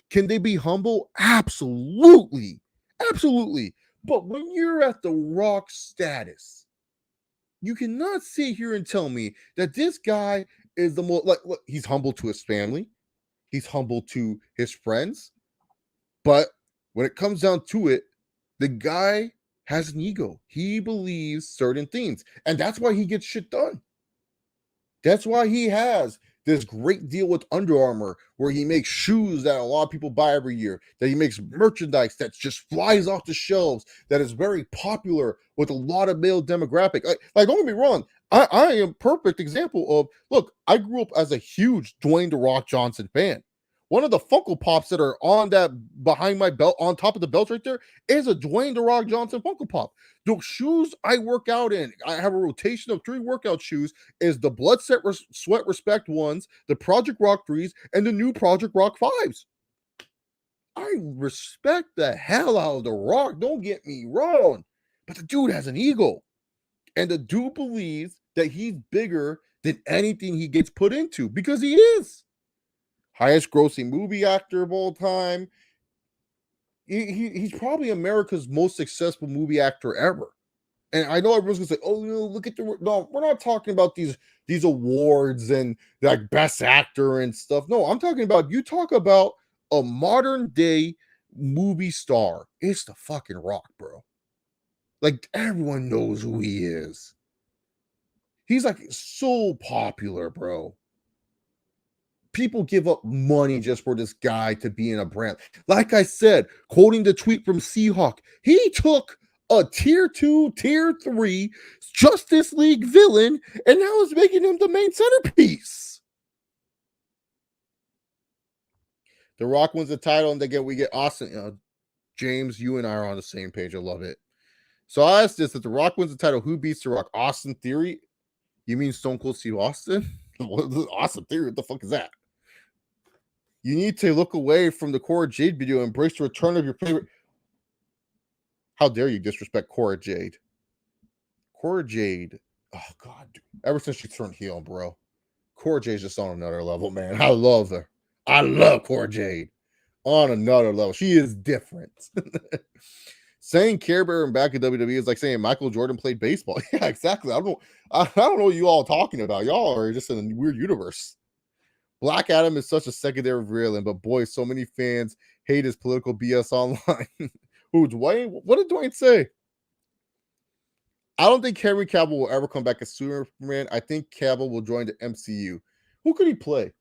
Can they be humble? Absolutely. Absolutely. But when you're at the Rock status, you cannot sit here and tell me that this guy is the most, like, look, he's humble to his family. He's humble to his friends. But when it comes down to it, the guy has an ego. He believes certain things. And that's why he gets shit done. That's why he has this great deal with Under Armour, where he makes shoes that a lot of people buy every year, that he makes merchandise that just flies off the shelves, that is very popular with a lot of male demographic. Like don't get me wrong, I am a perfect example of, look, I grew up as a huge Dwayne The Rock Johnson fan. One of the Funko Pops that are on that behind my belt, on top of the belt right there, is a Dwayne The Rock Johnson Funko Pop. The shoes I work out in, I have a rotation of 3 workout shoes, is the Blood Sweat Respect ones, the Project Rock 3s, and the new Project Rock 5s. I respect the hell out of The Rock, don't get me wrong, but the dude has an ego. And the dude believes that he's bigger than anything he gets put into, because he is. Highest grossing movie actor of all time. He's probably America's most successful movie actor ever. And I know everyone's gonna say, "Oh, look at the." No, we're not talking about these awards and like best actor and stuff. No, I'm talking about, you talk about a modern day movie star. It's the fucking Rock, bro. Like, everyone knows who he is. He's like so popular, bro. People give up money just for this guy to be in a brand. Like I said, quoting the tweet from Seahawk, he took a tier 2, tier 3 Justice League villain and now is making him the main centerpiece. The Rock wins the title and we get Austin. James, you and I are on the same page. I love it. So I asked this: if The Rock wins the title, who beats The Rock? Austin Theory? You mean Stone Cold Steve Austin? Austin Theory? What the fuck is that? You need to look away from the Cora Jade video and embrace the return of your favorite. How dare you disrespect Cora Jade? Cora Jade, oh God, dude. Ever since she turned heel, bro, Cora Jade's just on another level, man. I love her. I love Cora Jade on another level. She is different. Saying Care Bear and back in WWE is like saying Michael Jordan played baseball. Yeah, exactly. I don't know what you all are talking about. Y'all are just in a weird universe. Black Adam is such a secondary villain, but boy, so many fans hate his political BS online. Who, Dwayne? What did Dwayne say? I don't think Henry Cavill will ever come back as Superman. I think Cavill will join the MCU. Who could he play?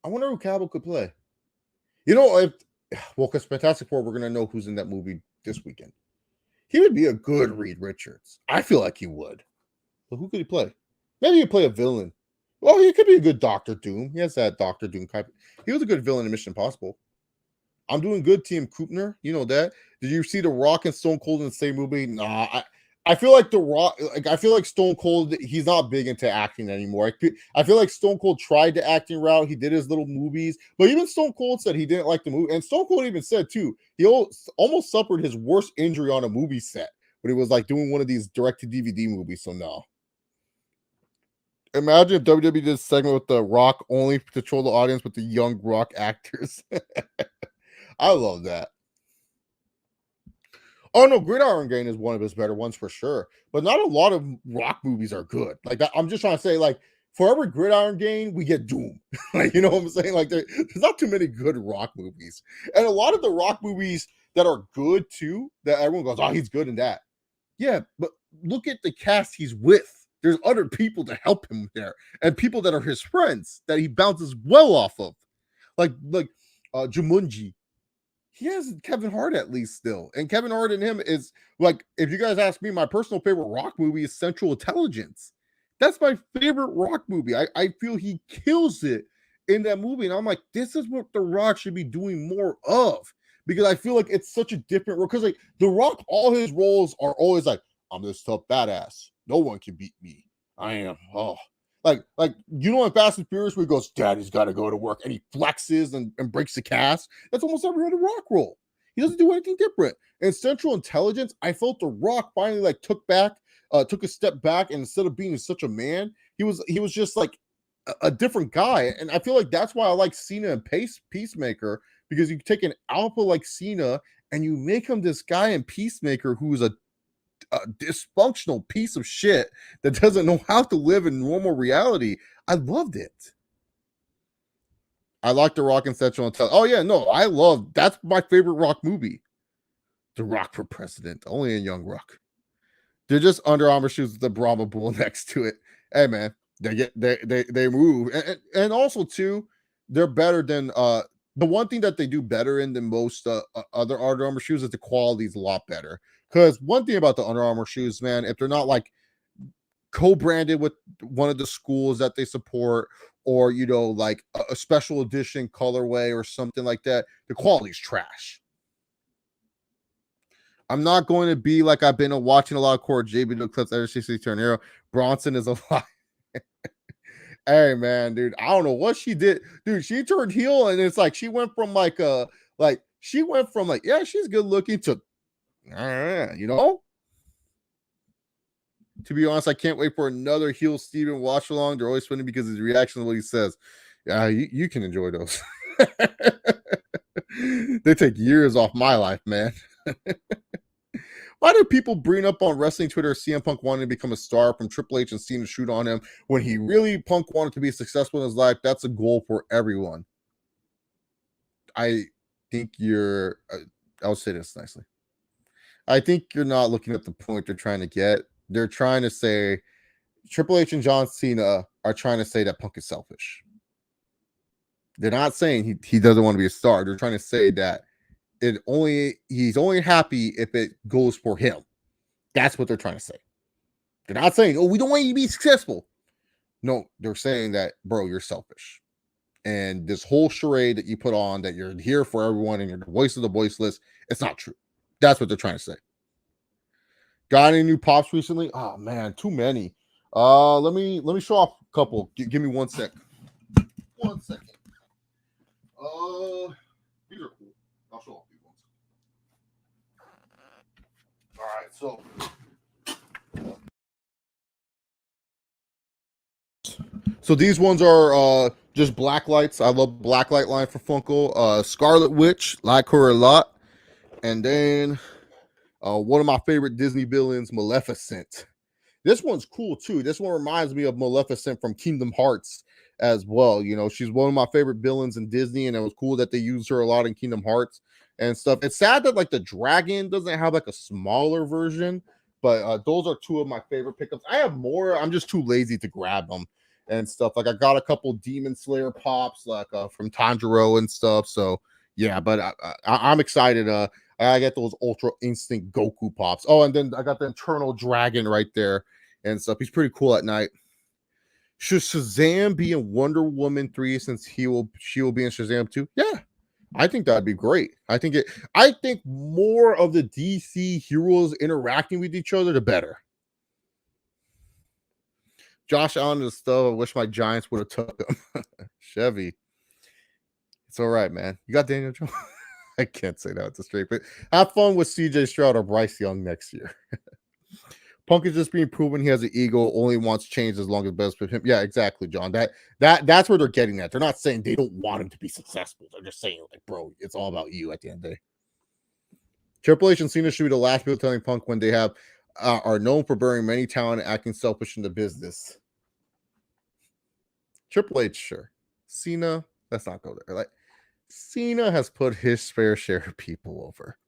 I wonder who Cavill could play. Because Fantastic Four, we're gonna know who's in that movie this weekend. He would be a good Reed Richards. I feel like he would. But who could he play? Maybe he'd play a villain. Well, he could be a good Doctor Doom. He has that Doctor Doom type. He was a good villain in Mission Impossible. I'm doing good, Team Koopner. You know that. Did you see The Rock and Stone Cold in the same movie? Nah. I feel like The Rock, I feel like Stone Cold, he's not big into acting anymore. I feel like Stone Cold tried the acting route. He did his little movies, but even Stone Cold said he didn't like the movie. And Stone Cold even said, too, he almost suffered his worst injury on a movie set when he was like doing one of these direct-to-DVD movies. So, no. Imagine if WWE did a segment with The Rock only to troll the audience with the young Rock actors. I love that. Oh no, Gridiron Gang is one of his better ones for sure. But not a lot of Rock movies are good. Like that, I'm just trying to say, like, for every Gridiron Gang, we get Doom. Like, you know what I'm saying? Like, there's not too many good Rock movies. And a lot of the Rock movies that are good too, that everyone goes, oh, he's good in that. Yeah, but look at the cast he's with. There's other people to help him there, and people that are his friends that he bounces well off of. Like Jumanji. He has Kevin Hart at least still. And Kevin Hart and him is like, if you guys ask me, my personal favorite Rock movie is Central Intelligence. That's my favorite Rock movie. I feel he kills it in that movie. And I'm like, this is what The Rock should be doing more of. Because I feel like it's such a different role. Because like The Rock, all his roles are always like, I'm this tough badass. No one can beat me. I am. Oh. Like you know in Fast and Furious where he goes, Daddy's got to go to work, and he flexes and breaks the cast. That's almost every other Rock role. He doesn't do anything different. In Central Intelligence, I felt The Rock finally like took a step back, and instead of being such a man, he was just like a different guy. And I feel like that's why I like Cena and Peacemaker, because you take an alpha like Cena and you make him this guy in Peacemaker who's a dysfunctional piece of shit that doesn't know how to live in normal reality. I loved it. I like The Rock and Central Intelligence. Oh yeah, no, that's my favorite Rock movie. The Rock for President, only in Young Rock. They're just Under Armour shoes with the Brahma Bull next to it. Hey man, they move, and also too, they're better than the one thing that they do better than most other Under Armour shoes is the quality is a lot better. Because one thing about the Under Armour shoes, man, if they're not like co-branded with one of the schools that they support, or you know, like a special edition colorway or something like that, the quality's trash. I'm not going to be like I've been watching a lot of Core JB clips ever since Tornado. Bronson is a lot. Hey man, dude, I don't know what she did. Dude, she turned heel, and it's like she went from yeah, she's good looking to you know. To be honest, I can't wait for another heel Steven watch along. They're always funny because his reaction to what he says. Yeah, you can enjoy those. They take years off my life, man. Why do people bring up on wrestling Twitter CM Punk wanting to become a star from Triple H and Cena shoot on him when he really Punk wanted to be successful in his life? That's a goal for everyone. I think I'll say this nicely. I think you're not looking at the point they're trying to get. They're trying to say Triple H and John Cena are trying to say that Punk is selfish. They're not saying he doesn't want to be a star. They're trying to say that he's only happy if it goes for him. That's what they're trying to say. They're not saying, oh, we don't want you to be successful. No, they're saying that, bro, you're selfish. And this whole charade that you put on that you're here for everyone and you're the voice of the voiceless, it's not true. That's what they're trying to say. Got any new pops recently? Oh man, too many. Let me show off a couple. Give me 1 sec. 1 second. These are cool. I'll show off these ones. All right, so these ones are just black lights. I love black light line for Funko. Scarlet Witch, like her a lot. And then one of my favorite Disney villains, Maleficent. This one's cool too. This one reminds me of Maleficent from Kingdom Hearts as well. You know, she's one of my favorite villains in Disney, and it was cool that they used her a lot in Kingdom Hearts and stuff. It's sad that like the dragon doesn't have like a smaller version, but those are two of my favorite pickups. I have more. I'm just too lazy to grab them and stuff. Like I got a couple Demon Slayer pops, like from Tanjiro and stuff. So yeah, but I'm excited. I get those Ultra Instinct Goku pops. Oh, and then I got the Eternal Dragon right there and stuff. He's pretty cool at night. Should Shazam be in Wonder Woman 3 since she will be in Shazam 2? Yeah. I think that'd be great. I think more of the DC heroes interacting with each other, the better. Josh Allen is still. I wish my Giants would have took him. Chevy. It's all right, man. You got Daniel Jones. I can't say that. It's a straight, but have fun with CJ Stroud or Bryce Young next year. Punk is just being proven he has an ego, only wants change as long as best for him. Yeah, exactly, John. That's where they're getting at. They're not saying they don't want him to be successful. They're just saying, like, bro, it's all about you at the end of the day. Triple H and Cena should be the last people telling Punk when they are known for burying many talent and acting selfish in the business. Triple H, sure. Cena, let's not go there. Like, Cena has put his fair share of people over.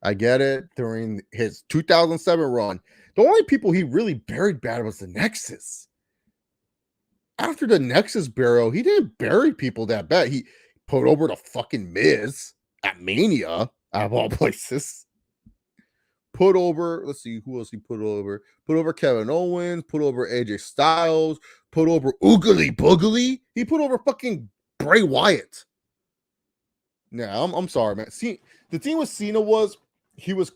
I get it. During his 2007 run, the only people he really buried bad was the Nexus. After the Nexus burial, he didn't bury people that bad. He put over the fucking Miz at Mania, out of all places. Put over, let's see, who else he put over? Put over Kevin Owens, put over AJ Styles, put over Oogly Boogly. He put over fucking Bray Wyatt. Yeah, I'm sorry, man. See, the thing with Cena was he was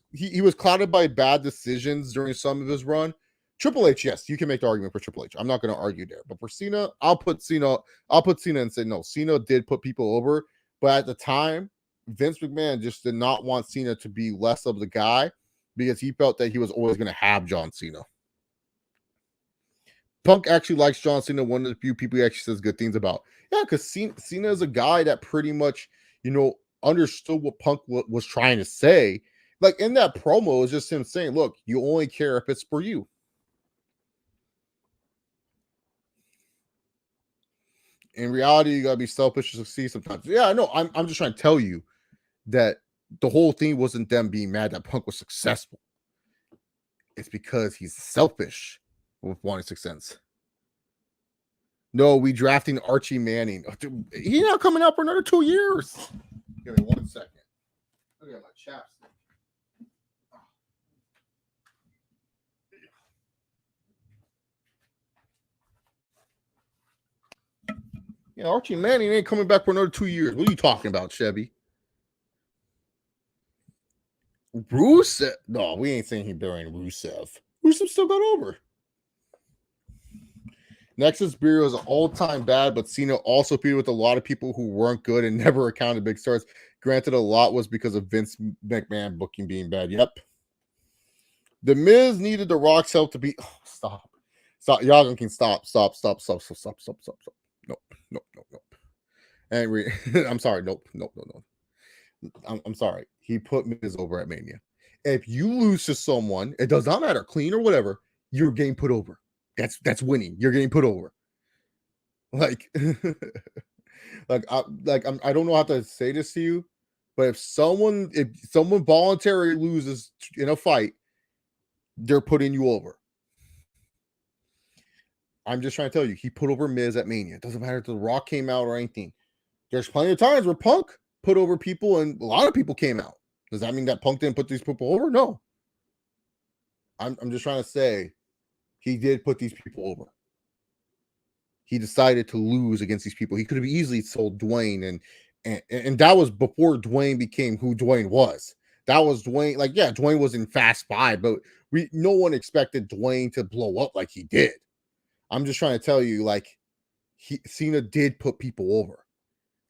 clouded by bad decisions during some of his run. Triple H, yes, you can make the argument for Triple H. I'm not going to argue there. But for Cena, I'll put Cena and say no. Cena did put people over, but at the time, Vince McMahon just did not want Cena to be less of the guy because he felt that he was always going to have John Cena. Punk actually likes John Cena, one of the few people he actually says good things about. Yeah, because Cena is a guy that pretty much, understood what Punk was trying to say. Like in that promo, it was just him saying, look, you only care if it's for you. In reality, you gotta be selfish to succeed sometimes. Yeah, I know. I'm just trying to tell you that the whole thing wasn't them being mad that Punk was successful. It's because he's selfish with wanting success. No, we drafting Archie Manning. He's not coming out for another 2 years. Give me 1 second. Look at my chapstick. Yeah, Archie Manning ain't coming back for another 2 years. What are you talking about, Chevy? Rusev? No, we ain't saying he burying Rusev. Rusev still got over. Nexus Bureau is all-time bad, but Cena also feuded with a lot of people who weren't good and never accounted big stars. Granted, a lot was because of Vince McMahon booking being bad. Yep. The Miz needed The Rock's help to be. Oh, stop. Y'all can stop. Nope. And I'm sorry. Nope. I'm sorry. He put Miz over at Mania. If you lose to someone, it does not matter, clean or whatever, you're getting put over. That's winning. You're getting put over. Like, I don't know how to say this to you, but if someone voluntarily loses in a fight, they're putting you over. I'm just trying to tell you, he put over Miz at Mania. It doesn't matter if The Rock came out or anything. There's plenty of times where Punk put over people and a lot of people came out. Does that mean that Punk didn't put these people over? No. I'm just trying to say he did put these people over. He decided to lose against these people. He could have easily sold Dwayne, and that was before Dwayne became who Dwayne was. That was Dwayne. Like, yeah, Dwayne was in Fast Five, but no one expected Dwayne to blow up like he did. I'm just trying to tell you, like, Cena did put people over.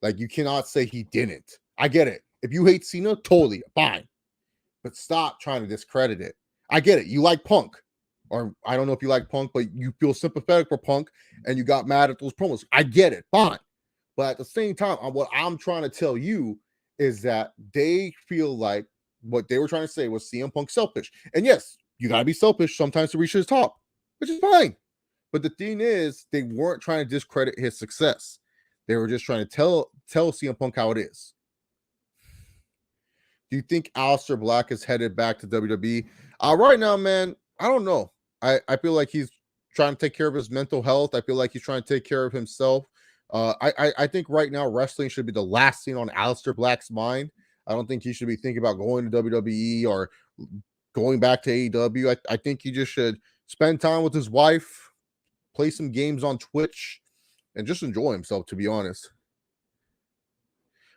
Like, you cannot say he didn't. I get it. If you hate Cena, totally fine, but stop trying to discredit it. I get it. You like Punk. Or I don't know if you like Punk, but you feel sympathetic for Punk and you got mad at those promos. I get it. Fine. But at the same time, what I'm trying to tell you is that they feel like what they were trying to say was CM Punk selfish. And yes, you got to be selfish sometimes to reach his top. which is fine. But the thing is, they weren't trying to discredit his success. They were just trying to tell CM Punk how it is. Do you think Aleister Black is headed back to WWE? Right now, man, I don't know. I feel like he's trying to take care of his mental health. I feel like he's trying to take care of himself. I think right now wrestling should be the last thing on Aleister Black's mind. I don't think he should be thinking about going to WWE or going back to AEW. I think he just should spend time with his wife, play some games on Twitch, and just enjoy himself, to be honest.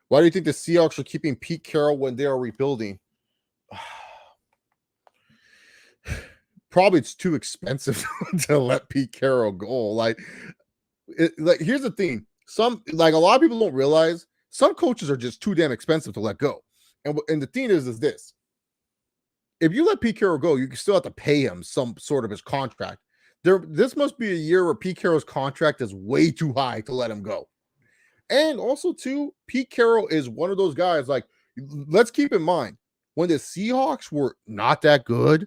Why do you think the Seahawks are keeping Pete Carroll when they are rebuilding? Probably it's too expensive to let Pete Carroll go. Like here's the thing. A lot of people don't realize some coaches are just too damn expensive to let go. And the thing is this. If you let Pete Carroll go, you can still have to pay him some sort of his contract. This must be a year where Pete Carroll's contract is way too high to let him go. And also, too, Pete Carroll is one of those guys, like, let's keep in mind, when the Seahawks were not that good,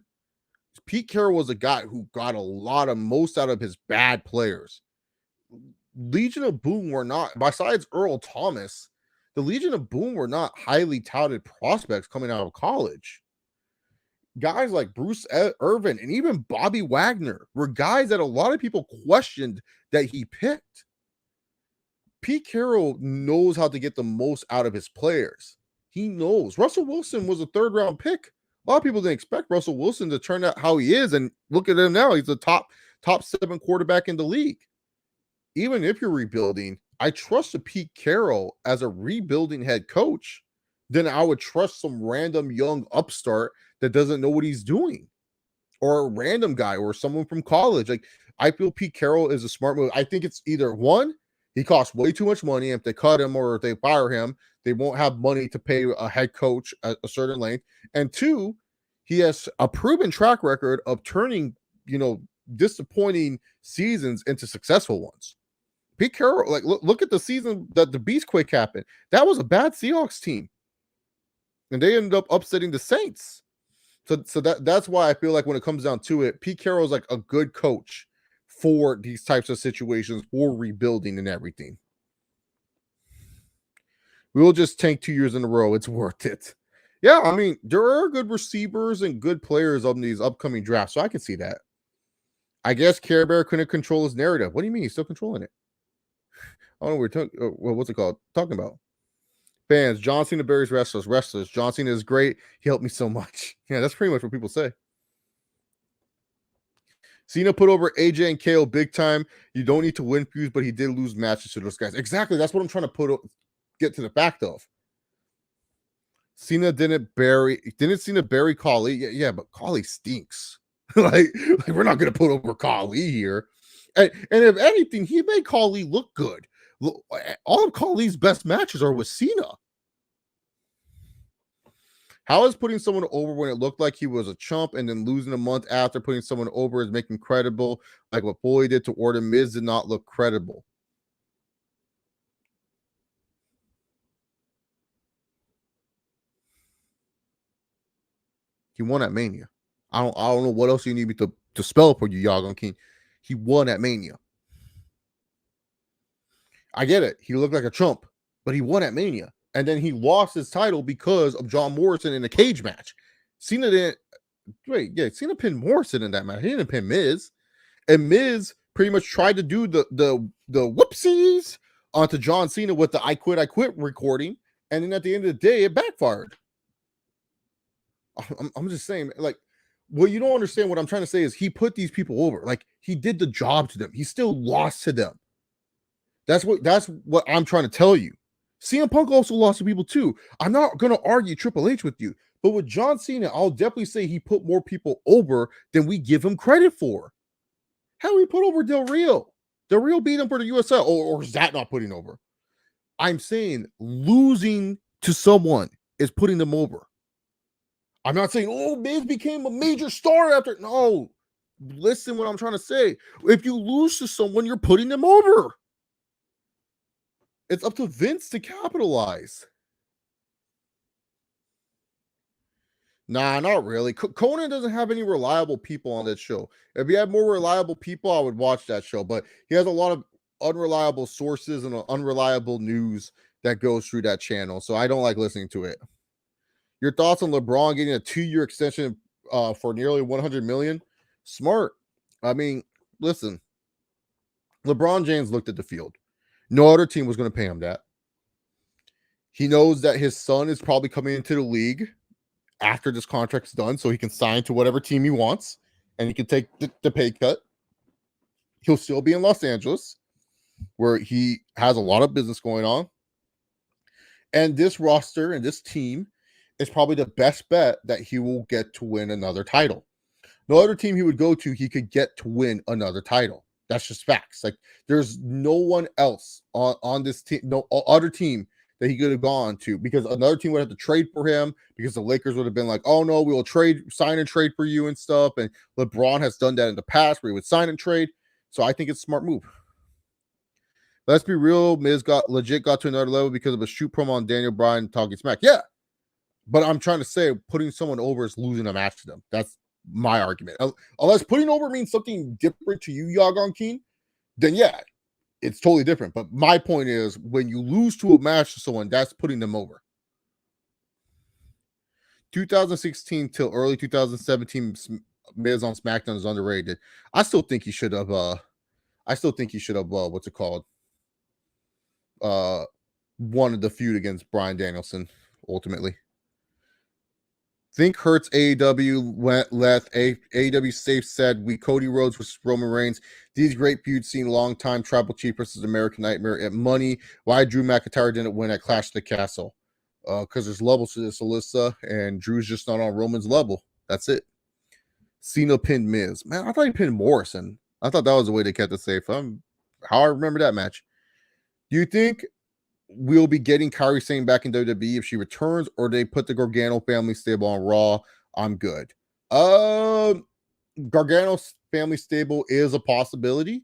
Pete Carroll was a guy who got a lot of most out of his bad players. Legion of Boom were not, besides Earl Thomas, the Legion of Boom were not highly touted prospects coming out of college. Guys like Bruce Irvin and even Bobby Wagner were guys that a lot of people questioned that he picked. Pete Carroll knows how to get the most out of his players. He knows. Russell Wilson was a third-round pick. A lot of people didn't expect Russell Wilson to turn out how he is, and look at him now. He's the top 7 quarterback in the league. Even if you're rebuilding, I trust a Pete Carroll as a rebuilding head coach than I would trust some random young upstart that doesn't know what he's doing, or a random guy or someone from college. Like, I feel Pete Carroll is a smart move. I think it's either one, he costs way too much money. If they cut him or if they fire him, they won't have money to pay a head coach a certain length. And two, he has a proven track record of turning, disappointing seasons into successful ones. Pete Carroll, like, look at the season that the Beastquake happened. That was a bad Seahawks team, and they ended up upsetting the Saints. So that's why I feel like when it comes down to it, Pete Carroll is like a good coach for these types of situations, for rebuilding and everything. We will just tank 2 years in a row. It's worth it. Yeah, I mean, there are good receivers and good players on these upcoming drafts, so I can see that. I guess Care Bear couldn't control his narrative. What do you mean? He's still controlling it. I don't know what we're talking. What's it called? Talking about fans. John Cena buries wrestlers. John Cena is great. He helped me so much. Yeah, that's pretty much what people say. Cena put over AJ and KO big time. You don't need to win feuds, but he did lose matches to those guys. Exactly. That's what I'm trying to get to the fact of. Cena didn't Cena bury Khali? Yeah, but Khali stinks. like we're not gonna put over Khali here. And if anything, he made Khali look good. All of Khali's best matches are with Cena. How is putting someone over when it looked like he was a chump and then losing a month after putting someone over is making credible, like what Foley did to Orton? Miz did not look credible. He won at Mania. I don't know what else you need me to spell for you, Yagon King. He won at Mania. I get it. He looked like a chump, but he won at Mania. And then he lost his title because of John Morrison in a cage match. Cena didn't Cena pinned Morrison in that match. He didn't pin Miz. And Miz pretty much tried to do the whoopsies onto John Cena with the I quit recording. And then at the end of the day, it backfired. I'm just saying, like, what you don't understand what I'm trying to say is he put these people over. Like, he did the job to them. He still lost to them. That's what I'm trying to tell you. CM Punk also lost to people too. I'm not going to argue Triple H with you, but with John Cena, I'll definitely say he put more people over than we give him credit for. How did he put over Del Rio? Del Rio beat him for the USL, or is that not putting over? I'm saying losing to someone is putting them over. I'm not saying, Miz became a major star after. No, listen what I'm trying to say. If you lose to someone, you're putting them over. It's up to Vince to capitalize. Nah, not really. Conan doesn't have any reliable people on that show. If he had more reliable people, I would watch that show. But he has a lot of unreliable sources and unreliable news that goes through that channel. So I don't like listening to it. Your thoughts on LeBron getting a 2-year extension for nearly 100 million? Smart. I mean, listen, LeBron James looked at the field. No other team was going to pay him that. He knows that his son is probably coming into the league after this contract's done, so he can sign to whatever team he wants and he can take the pay cut. He'll still be in Los Angeles, where he has a lot of business going on. And this roster and this team is probably the best bet that he will get to win another title. No other team he would go to, he could get to win another title. That's just facts. Like, there's no one else on this team, no other team that he could have gone to, because another team would have to trade for him, because the Lakers would have been like, oh no, we will sign and trade for you and stuff. And LeBron has done that in the past where he would sign and trade. So I think it's a smart move. Let's be real, Miz got to another level because of a shoot promo on Daniel Bryan talking smack. Yeah, but I'm trying to say putting someone over is losing a match to them. That's my argument. Unless putting over means something different to you, Yagon King, then yeah, it's totally different. But my point is, when you lose to a match to someone, that's putting them over. 2016 till early 2017, Miz on SmackDown is underrated. I still think he should have. What's it called? Wanted the feud against Bryan Danielson ultimately. Think Hurts AEW left. AEW safe said we Cody Rhodes with Roman Reigns. These great feuds seen long time Tribal Chief versus American Nightmare at Money. Why Drew McIntyre didn't win at Clash of the Castle? Because there's levels to this, Alyssa, and Drew's just not on Roman's level. That's it. Cena pinned Miz. Man, I thought he pinned Morrison. I thought that was the way they kept it safe. How I remember that match. Do you think we'll be getting Kairi Sane back in WWE if she returns, or they put the Gargano family stable on Raw? I'm good. Gargano family stable is a possibility.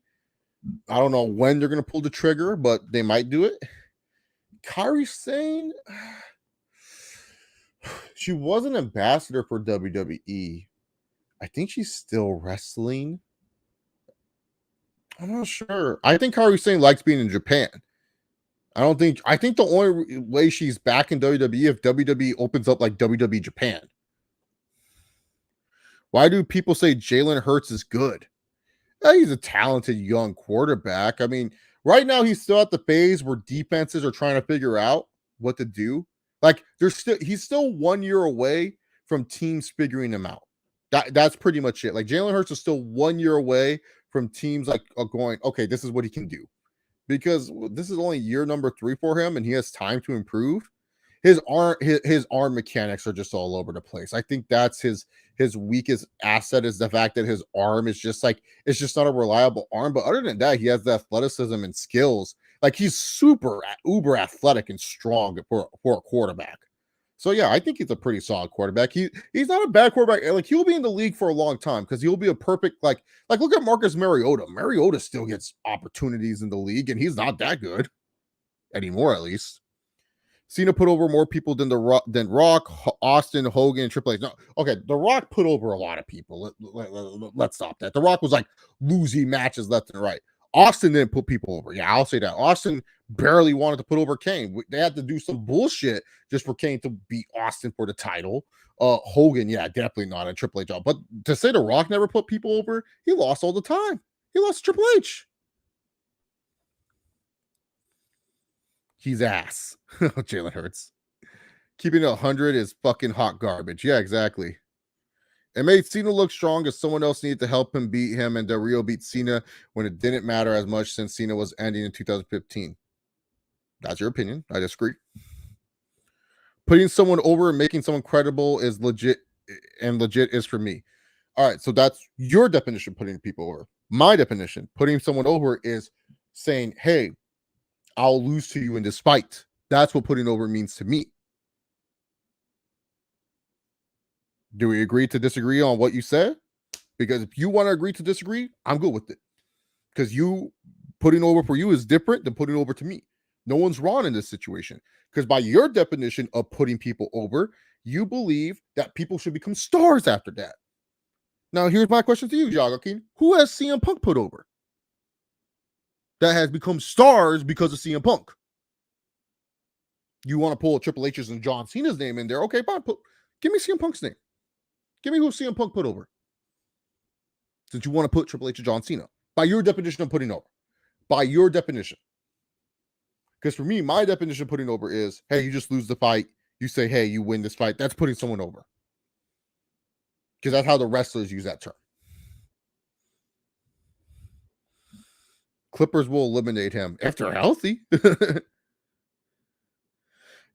I don't know when they're going to pull the trigger, but they might do it. Kairi Sane, she was an ambassador for WWE. I think she's still wrestling. I'm not sure. I think Kairi Sane likes being in Japan. I think the only way she's back in WWE if WWE opens up like WWE Japan. Why do people say Jalen Hurts is good? He's a talented young quarterback. I mean, right now he's still at the phase where defenses are trying to figure out what to do. Like, he's still 1 year away from teams figuring him out. That's pretty much it. Like, Jalen Hurts is still 1 year away from teams like going, okay, this is what he can do. Because this is only year number 3 for him, and he has time to improve. His arm mechanics are just all over the place. I think that's his weakest asset, is the fact that his arm is just like, it's just not a reliable arm. But other than that, he has the athleticism and skills. Like, he's uber athletic and strong for a quarterback. So yeah, I think he's a pretty solid quarterback. He's not a bad quarterback. Like, he'll be in the league for a long time because he'll be a perfect like look at Marcus Mariota. Mariota still gets opportunities in the league, and he's not that good anymore, at least. Cena put over more people than Rock, Austin, Hogan, and Triple H. No, okay, The Rock put over a lot of people. Let's stop that. The Rock was like losing matches left and right. Austin didn't put people over. Yeah, I'll say that. Austin barely wanted to put over Kane. They had to do some bullshit just for Kane to beat Austin for the title. Hogan, yeah, definitely not a Triple H job. But to say The Rock never put people over, he lost all the time. He lost Triple H. He's ass. Jalen Hurts. Keeping it 100 is fucking hot garbage. Yeah, exactly. It made Cena look strong as someone else needed to help him beat him, and Del Rio beat Cena when it didn't matter as much since Cena was ending in 2015. That's your opinion. I disagree. Putting someone over and making someone credible is legit, and legit is for me. All right, so that's your definition of putting people over. My definition, putting someone over, is saying, hey, I'll lose to you in this fight. That's what putting over means to me. Do we agree to disagree on what you said? Because if you want to agree to disagree, I'm good with it. Because you putting over for you is different than putting over to me. No one's wrong in this situation. Because by your definition of putting people over, You believe that people should become stars after that. Now, here's my question to you, Jago King. Who has CM Punk put over that has become stars because of CM Punk? You want to pull Triple H's and John Cena's name in there? Okay, fine. Give me CM Punk's name. Give me who CM Punk put over. Since you want to put Triple H and John Cena. By your definition of putting over. By your definition. Because for me, my definition of putting over is, hey, you just lose the fight. You say, hey, you win this fight. That's putting someone over. Because that's how the wrestlers use that term. Clippers will eliminate him if they're healthy.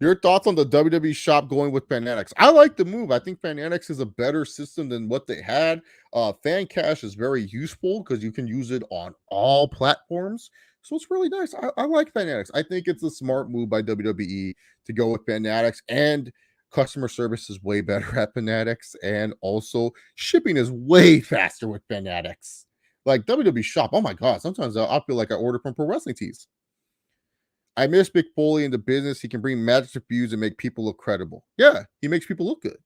Your thoughts on the WWE shop going with Fanatics? I like the move. I think Fanatics is a better system than what they had. Fan Cash is very useful because you can use it on all platforms. So it's really nice. I like Fanatics. I think it's a smart move by WWE to go with Fanatics, and customer service is way better at Fanatics, and also shipping is way faster with Fanatics. Like WWE shop, oh my god, sometimes I feel like I order from Pro Wrestling Tees. I miss Mick Foley in the business. He can bring magic to views and make people look credible. Yeah, he makes people look good.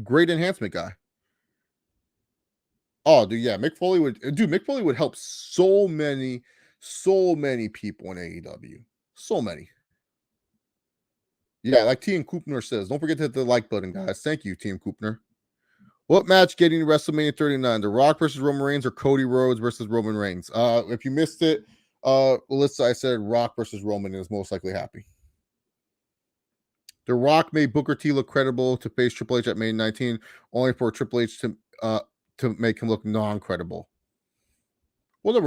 Great enhancement guy. Oh, dude, yeah, Mick Foley would help so many people in AEW. So many. Yeah, like Team Koopner says, don't forget to hit the like button, guys. Thank you, Team Koopner. What match getting WrestleMania 39? The Rock versus Roman Reigns or Cody Rhodes versus Roman Reigns? If you missed it, Melissa, I said Rock versus Roman is most likely happy. The Rock made Booker T look credible to face Triple H at May 19, only for Triple H to make him look non-credible. Well, The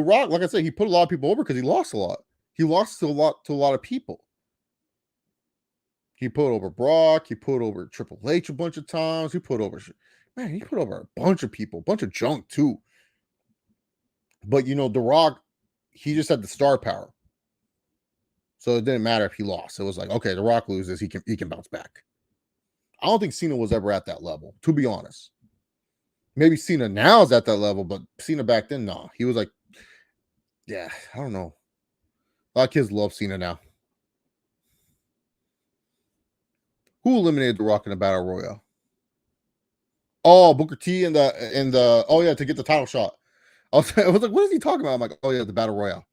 Rock, like I said, he put a lot of people over because he lost a lot. He lost to a lot of people. He put over Brock. He put over Triple H a bunch of times. He put over a bunch of people, a bunch of junk too. But The Rock, he just had the star power. So it didn't matter if he lost. It was like, okay, The Rock loses, he can bounce back. I don't think Cena was ever at that level, to be honest. Maybe Cena now is at that level, but Cena back then, no. He was like, yeah, I don't know. A lot of kids love Cena now. Who eliminated The Rock in the Battle Royale? Oh, Booker T and to get the title shot. I was like, what is he talking about? I'm like, oh yeah, the Battle Royale.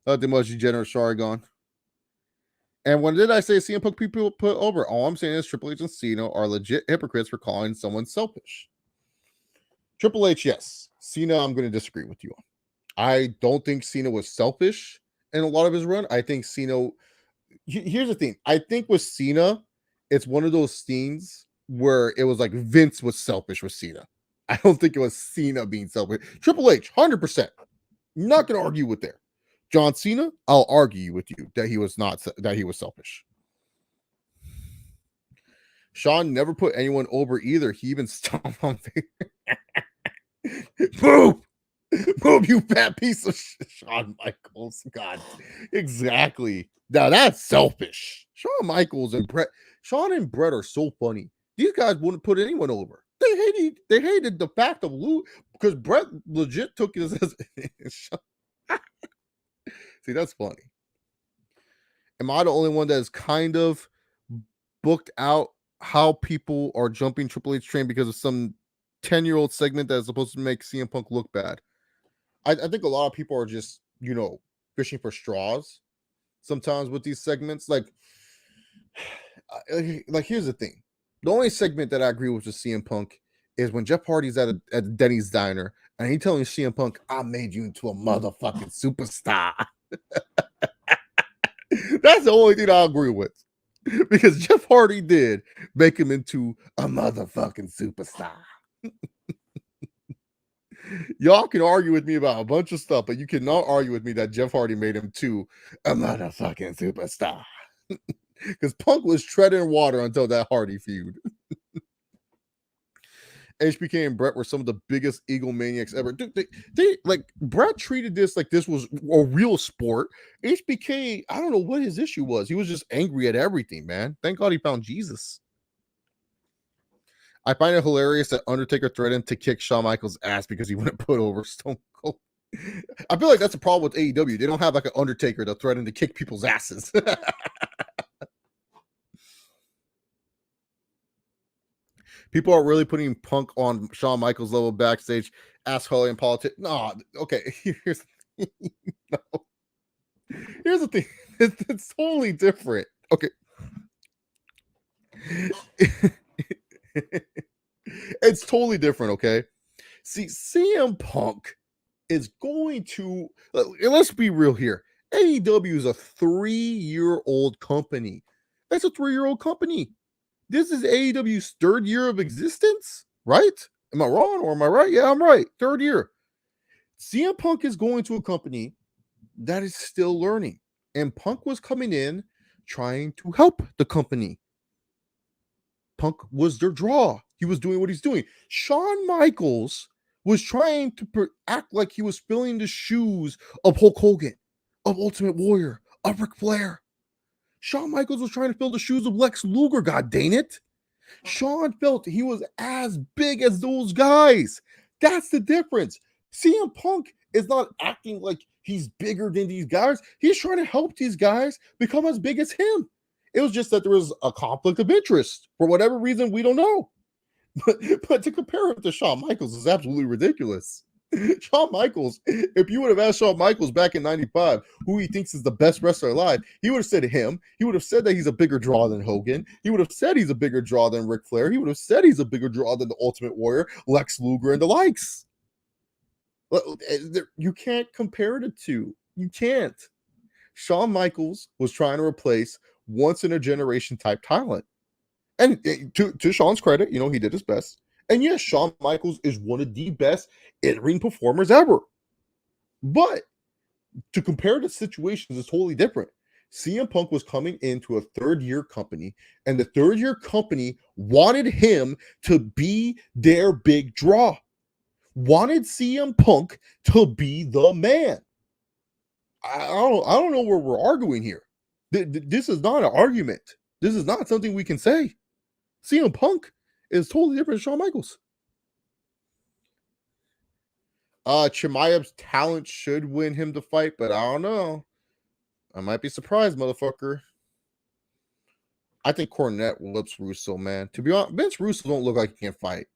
The most degenerate sorry gone. And when did I say CM Punk people put over? All I'm saying is Triple H and Cena are legit hypocrites for calling someone selfish. Triple H, yes. Cena, I'm going to disagree with you on. I don't think Cena was selfish in a lot of his run. I think Cena. Here's the thing. I think with Cena, it's one of those things where it was like Vince was selfish with Cena. I don't think it was Cena being selfish. Triple H, 100%. Not going to argue with there. John Cena, I'll argue with you that he was selfish. Sean never put anyone over either. He even stomped on Boom! Boom, you fat piece of shit. Shawn Michaels. God. Exactly. Now that's selfish. Shawn Michaels and Bret. Shawn and Bret are so funny. These guys wouldn't put anyone over. They hated the fact of Lou because Bret legit took it as see, that's funny. Am I the only one that is kind of booked out how people are jumping Triple H train because of some 10-year-old segment that is supposed to make CM Punk look bad? I think a lot of people are just, fishing for straws sometimes with these segments. Like here's the thing. The only segment that I agree with CM Punk is when Jeff Hardy's at Denny's Diner and he telling CM Punk, I made you into a motherfucking superstar. That's the only thing I agree with. Because Jeff Hardy did make him into a motherfucking superstar. Y'all can argue with me about a bunch of stuff, but you cannot argue with me that Jeff Hardy made him to a motherfucking superstar. Because Punk was treading water until that Hardy feud. HBK and Bret were some of the biggest egomaniacs ever. Dude, they like Bret treated this like this was a real sport. HBK, I don't know what his issue was. He was just angry at everything, man. Thank God he found Jesus. I find it hilarious that Undertaker threatened to kick Shawn Michaels' ass because he wouldn't put over Stone Cold. I feel like that's a problem with AEW. They don't have like an Undertaker to threaten to kick people's asses. People are really putting Punk on Shawn Michaels level backstage. Ask Holly and politics. No, okay. Here's no. Here's the thing. It's totally different. Okay. It's totally different. Okay. See, CM Punk is going to. Let's be real here. AEW is a 3-year-old company. That's a 3-year-old company. This is AEW's 3rd year of existence, right? Am I wrong or am I right? Yeah, I'm right. 3rd year. CM Punk is going to a company that is still learning. And Punk was coming in trying to help the company. Punk was their draw. He was doing what he's doing. Shawn Michaels was trying to act like he was filling the shoes of Hulk Hogan, of Ultimate Warrior, of Ric Flair. Shawn Michaels was trying to fill the shoes of Lex Luger, god dang it. Shawn felt he was as big as those guys. That's the difference. CM Punk is not acting like he's bigger than these guys. He's trying to help these guys become as big as him. It was just that there was a conflict of interest for whatever reason we don't know. But to compare him to Shawn Michaels is absolutely ridiculous. Shawn Michaels, if you would have asked Shawn Michaels back in 95 who he thinks is the best wrestler alive, he would have said him. He would have said that he's a bigger draw than Hogan. He would have said he's a bigger draw than Ric Flair. He would have said he's a bigger draw than the Ultimate Warrior, Lex Luger, and the likes. You can't compare the two. You can't. Shawn Michaels was trying to replace once-in-a-generation type talent. And to Shawn's credit, he did his best. And yes, Shawn Michaels is one of the best in-ring performers ever. But to compare the situations is totally different. CM Punk was coming into a 3rd-year company, and the 3rd-year company wanted him to be their big draw. Wanted CM Punk to be the man. I don't know where we're arguing here. This is not an argument. This is not something we can say. CM Punk is totally different than Shawn Michaels. Chimaev's talent should win him the fight, but I don't know. I might be surprised, motherfucker. I think Cornette whips Russo, man. To be honest, Vince Russo don't look like he can fight.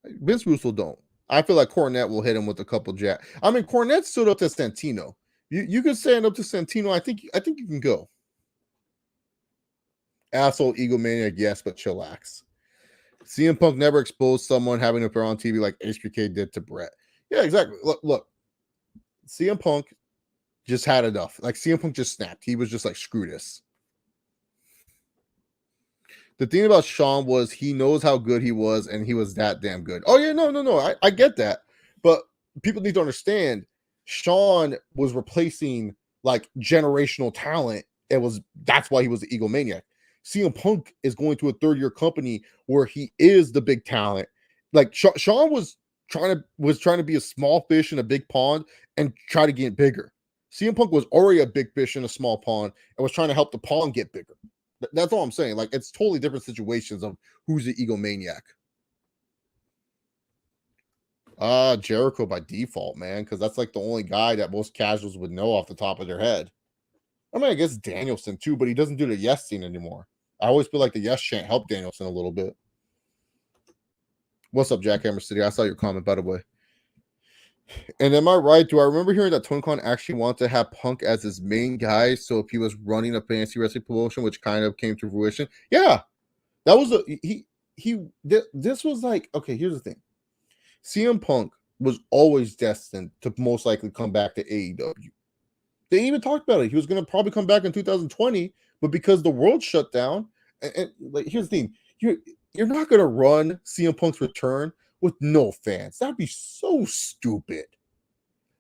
Vince Russo don't. I feel like Cornette will hit him with a couple jabs. I mean, Cornette stood up to Santino. You can stand up to Santino. I think you can go. Asshole egomaniac, yes, but chillax. CM Punk never exposed someone having an affair on TV like HBK did to Brett. Yeah, exactly. Look. CM Punk just had enough. Like, CM Punk just snapped. He was just like, screw this. The thing about Shawn was he knows how good he was, and he was that damn good. Oh, yeah, no. I get that. But people need to understand, Shawn was replacing, like, generational talent. That's why he was the egomaniac. CM Punk is going to a 3rd-year company where he is the big talent. Like, Shawn was trying to be a small fish in a big pond and try to get bigger. CM Punk was already a big fish in a small pond and was trying to help the pond get bigger. That's all I'm saying. Like, it's totally different situations of who's the egomaniac. Jericho by default, man, because that's like the only guy that most casuals would know off the top of their head. I mean, I guess Danielson too, but he doesn't do the yes scene anymore. I always feel like the yes chant helped Danielson a little bit. What's up, Jackhammer City? I saw your comment, by the way. And am I right? Do I remember hearing that Tony Khan actually wanted to have Punk as his main guy? So if he was running a fantasy wrestling promotion, which kind of came to fruition, yeah, that was this was like, okay. Here's the thing: CM Punk was always destined to most likely come back to AEW. They even talked about it. He was going to probably come back in 2020, but because the world shut down, and like, here's the thing: you're not going to run CM Punk's return with no fans. That'd be so stupid.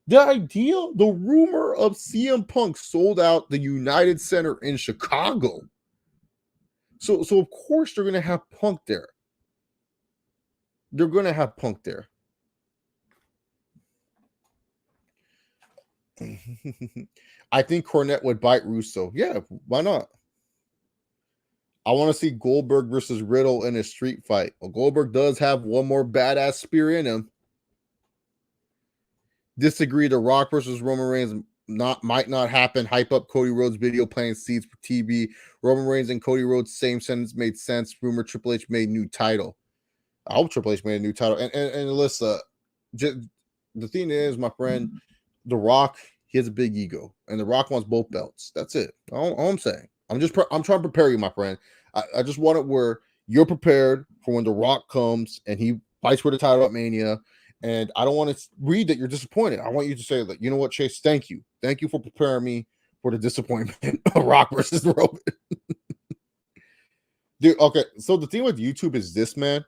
The rumor of CM Punk sold out the United Center in Chicago. So of course they're going to have Punk there. They're going to have Punk there. I think Cornette would bite Russo. Yeah, why not? I want to see Goldberg versus Riddle in a street fight. Well, Goldberg does have one more badass spear in him. Disagree. The Rock versus Roman Reigns might not happen. Hype up Cody Rhodes video playing seeds for TV. Roman Reigns and Cody Rhodes, same sentence made sense. Rumor Triple H made new title. I hope Triple H made a new title. And Alyssa, the thing is, my friend, The Rock, he has a big ego, and The Rock wants both belts. That's it. All I'm saying. I'm trying to prepare you, my friend. I just want it where you're prepared for when The Rock comes and he fights for the title at Mania. And I don't want to read that you're disappointed. I want you to say that, you know what, Chase, thank you. Thank you for preparing me for the disappointment of Rock versus Roman. Dude, okay. So the thing with YouTube is this, man.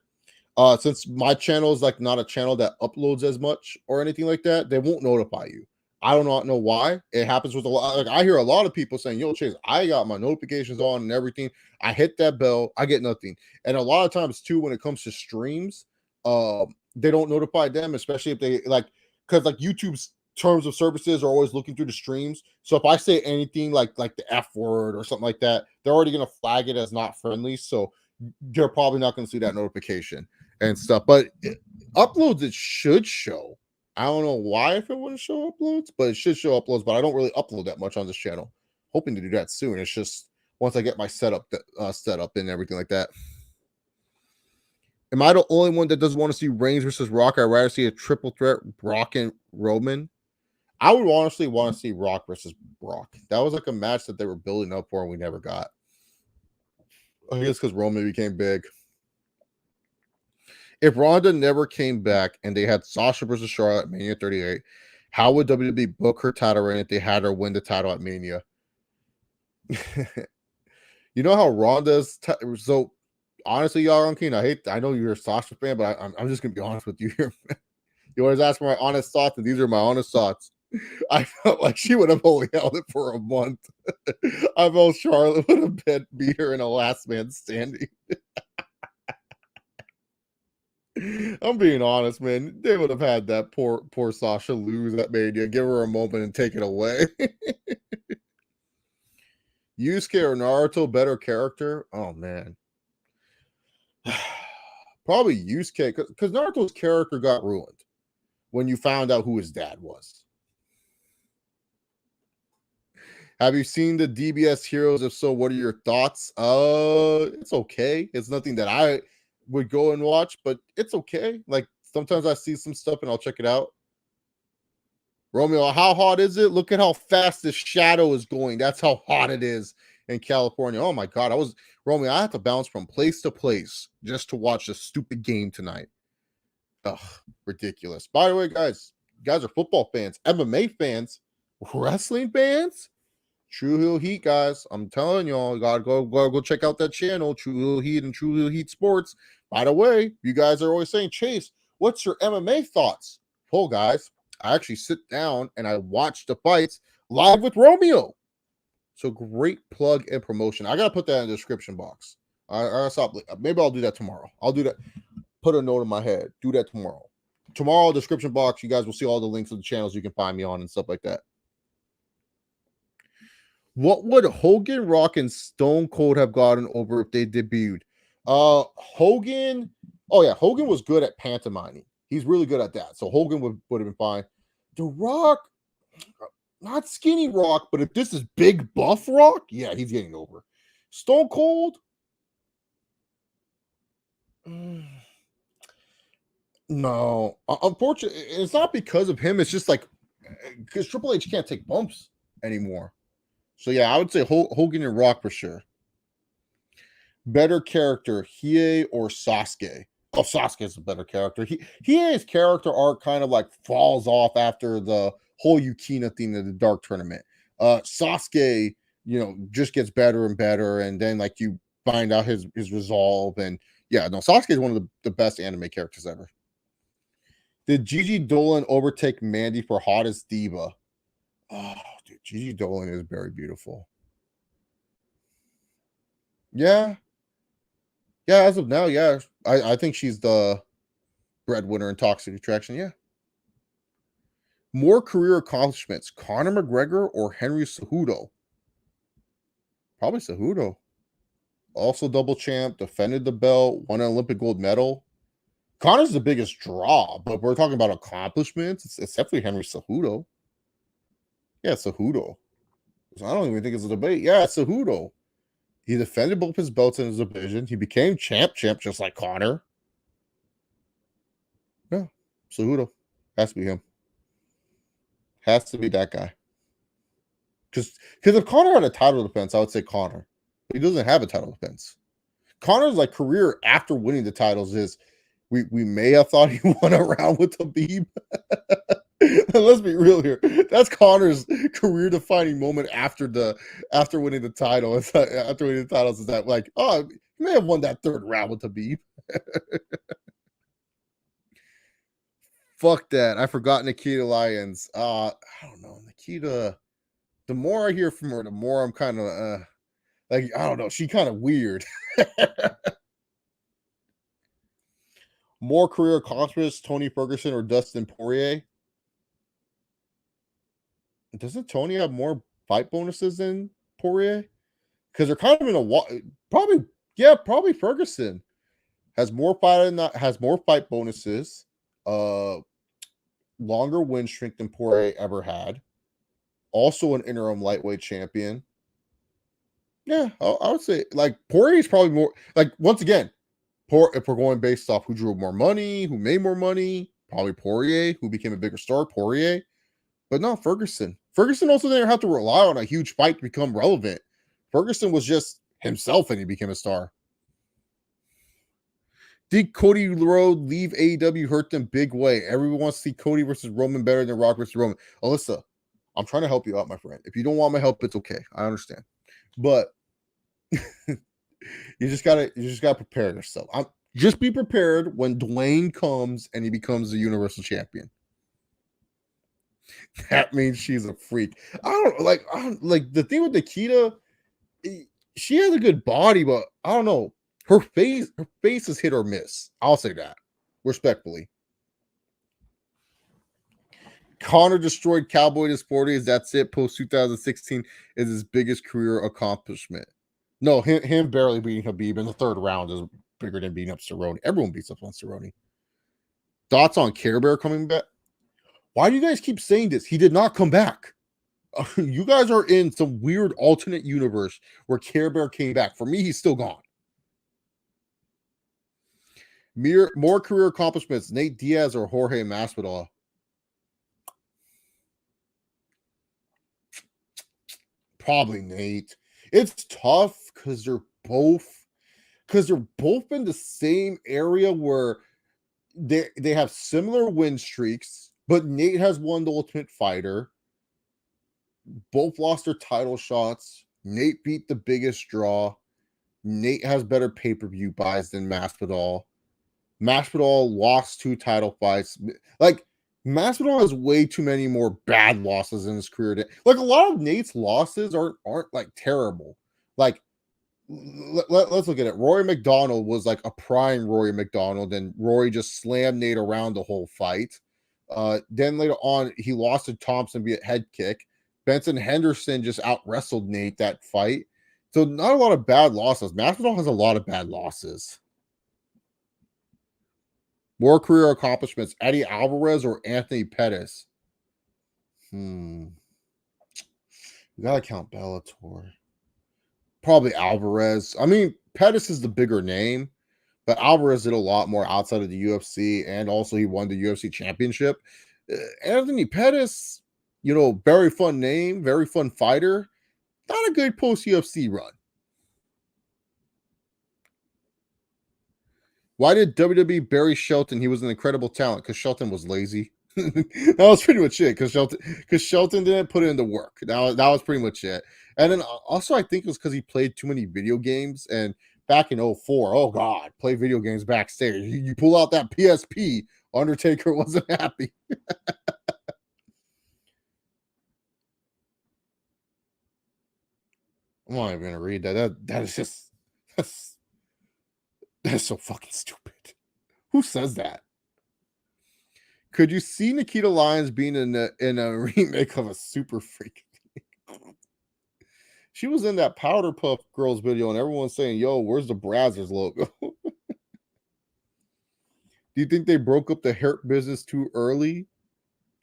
Since my channel is like not a channel that uploads as much or anything like that, they won't notify you. I do not know why. It happens with a lot. Like, I hear a lot of people saying, "Yo, Chase, I got my notifications on and everything. I hit that bell, I get nothing." And a lot of times too, when it comes to streams, they don't notify them, especially if they like, because like YouTube's terms of services are always looking through the streams. So if I say anything like the F word or something like that, they're already gonna flag it as not friendly. So they're probably not gonna see that notification and stuff. But uploads, it should show. I don't know why if it wouldn't show uploads, but it should show uploads. But I don't really upload that much on this channel. Hoping to do that soon. It's just once I get my setup set up and everything like that. Am I the only one that doesn't want to see Reigns versus Rock? I'd rather see a triple threat, Rock and Roman. I would honestly want to see Rock versus Brock. That was like a match that they were building up for and we never got. I guess because Roman became big. If Ronda never came back and they had Sasha versus Charlotte at Mania 38, how would WWE book her title reign if they had her win the title at Mania? You know how Ronda's so honestly, y'all on Keen, I know you're a Sasha fan, but I'm just gonna be honest with you here. You always ask for my honest thoughts, and these are my honest thoughts. I felt like she would have only held it for a month. I felt Charlotte would have beat her in a last man standing. I'm being honest, man. They would have had that poor Sasha lose that Mania, give her a moment and take it away. Yusuke or Naruto, better character? Oh man. Probably Yusuke, because Naruto's character got ruined when you found out who his dad was. Have you seen the DBS Heroes? If so, what are your thoughts? It's okay. It's nothing that I would go and watch, but it's okay. Like sometimes I see some stuff and I'll check it out. Romeo, how hot is it? Look at how fast the shadow is going. That's how hot it is in California. Oh my god, Romeo, I had to bounce from place to place just to watch this stupid game tonight. Ugh, ridiculous. By the way, guys are football fans, MMA fans, wrestling fans. True Heel Heat, guys. I'm telling y'all, you gotta go check out that channel, True Heel Heat and True Heel Heat Sports. By the way, you guys are always saying, Chase, what's your MMA thoughts? Well, guys, I actually sit down and I watch the fights live with Romeo. So great plug and promotion. I gotta put that in the description box. I gotta stop. Maybe I'll do that tomorrow. I'll do that. Put a note in my head. Do that tomorrow. Tomorrow, description box, you guys will see all the links to the channels you can find me on and stuff like that. What would Hogan, Rock, and Stone Cold have gotten over if they debuted? Hogan. Oh yeah, Hogan was good at pantomiming. He's really good at that. So Hogan would have been fine. The Rock, not skinny Rock, but if this is big buff Rock, yeah, he's getting over. Stone Cold. No, unfortunately, it's not because of him. It's just like because Triple H can't take bumps anymore. So yeah, I would say Hogan and Rock for sure. Better character, Hiei or Sasuke? Oh, Sasuke is a better character. Hiei's character arc kind of like falls off after the whole Yukina thing in the Dark Tournament. Sasuke, just gets better and better, and then like you find out his resolve, and yeah, no, Sasuke is one of the best anime characters ever. Did Gigi Dolan overtake Mandy for hottest diva? Oh, dude, Gigi Dolan is very beautiful. Yeah. Yeah, as of now, yeah. I think she's the breadwinner in Toxic Attraction, yeah. More career accomplishments, Conor McGregor or Henry Cejudo? Probably Cejudo. Also double champ, defended the belt, won an Olympic gold medal. Conor's the biggest draw, but we're talking about accomplishments. It's definitely Henry Cejudo. Yeah, Cejudo. I don't even think it's a debate. Yeah, Cejudo. He defended both his belts in his division. He became champ just like Conor. Yeah, Cejudo. Has to be him. Has to be that guy. Because if Conor had a title defense, I would say Conor. But he doesn't have a title defense. Conor's like career after winning the titles is we may have thought he won a round with Khabib. Let's be real here. That's Conor's career defining moment after winning the title. It's after winning the titles is that like, oh, he may have won that third round with Khabib. Fuck that. I forgot Nikita Lyons. I don't know. Nikita, the more I hear from her, the more I'm kind of like, I don't know. She kind of weird. More career accomplishments, Tony Ferguson or Dustin Poirier? Doesn't Tony have more fight bonuses than Poirier? Because they're kind of in a probably Ferguson has more fight bonuses, longer win streak than Poirier ever had. Also an interim lightweight champion. Yeah, I would say like Poirier's probably more like once again, if we're going based off who drew more money, who made more money, probably Poirier, who became a bigger star, Poirier. But no, Ferguson. Ferguson also didn't have to rely on a huge fight to become relevant. Ferguson was just himself and he became a star. Did Cody Rhodes leave AEW hurt them big way? Everyone wants to see Cody versus Roman better than Rock versus Roman. Alyssa, I'm trying to help you out, my friend. If you don't want my help, it's okay. I understand. But you just gotta prepare yourself. Just be prepared when Dwayne comes and he becomes the Universal Champion. That means she's a freak. I don't like the thing with Nikita. She has a good body, but I don't know. Her face is hit or miss. I'll say that respectfully. Conor destroyed Cowboy in his 40s. That's it. Post 2016 is his biggest career accomplishment. No, him barely beating Khabib in the third round is bigger than beating up Cerrone. Everyone beats up on Cerrone. Thoughts on Care Bear coming back? Why do you guys keep saying this? He did not come back. You guys are in some weird alternate universe where Care Bear came back. For me, he's still gone. More career accomplishments, Nate Diaz or Jorge Masvidal? Probably Nate. It's tough because they're both in the same area where they have similar win streaks, but Nate has won the Ultimate Fighter. Both lost their title shots. Nate beat the biggest draw. Nate has better pay-per-view buys than Masvidal. Masvidal lost 2 title fights. Like Masvidal has way too many more bad losses in his career. Like a lot of Nate's losses aren't like terrible. Like let's look at it. Rory McDonald was like a prime Rory McDonald, and Rory just slammed Nate around the whole fight. Then later on, he lost to Thompson via head kick. Benson Henderson just out wrestled Nate that fight. So not a lot of bad losses. Masvidal has a lot of bad losses. More career accomplishments, Eddie Alvarez or Anthony Pettis? You gotta count Bellator. Probably Alvarez. I mean, Pettis is the bigger name, but Alvarez did a lot more outside of the UFC, and also he won the UFC championship. Anthony Pettis, very fun name, very fun fighter. Not a good post UFC run. Why did WWE bury Shelton? He was an incredible talent because Shelton was lazy. That was pretty much it. Because Shelton didn't put in the work. That was pretty much it. And then also I think it was because he played too many video games. And back in 2004, oh God, play video games backstage. You pull out that PSP, Undertaker wasn't happy. I'm not even gonna read that. That is just that's so fucking stupid. Who says that? Could you see Nikita Lyons being in a remake of a Super Freak? She was in that Powder Puff Girls video, and everyone's saying, "Yo, where's the Brazzers logo?" Do you think they broke up the Hurt business too early?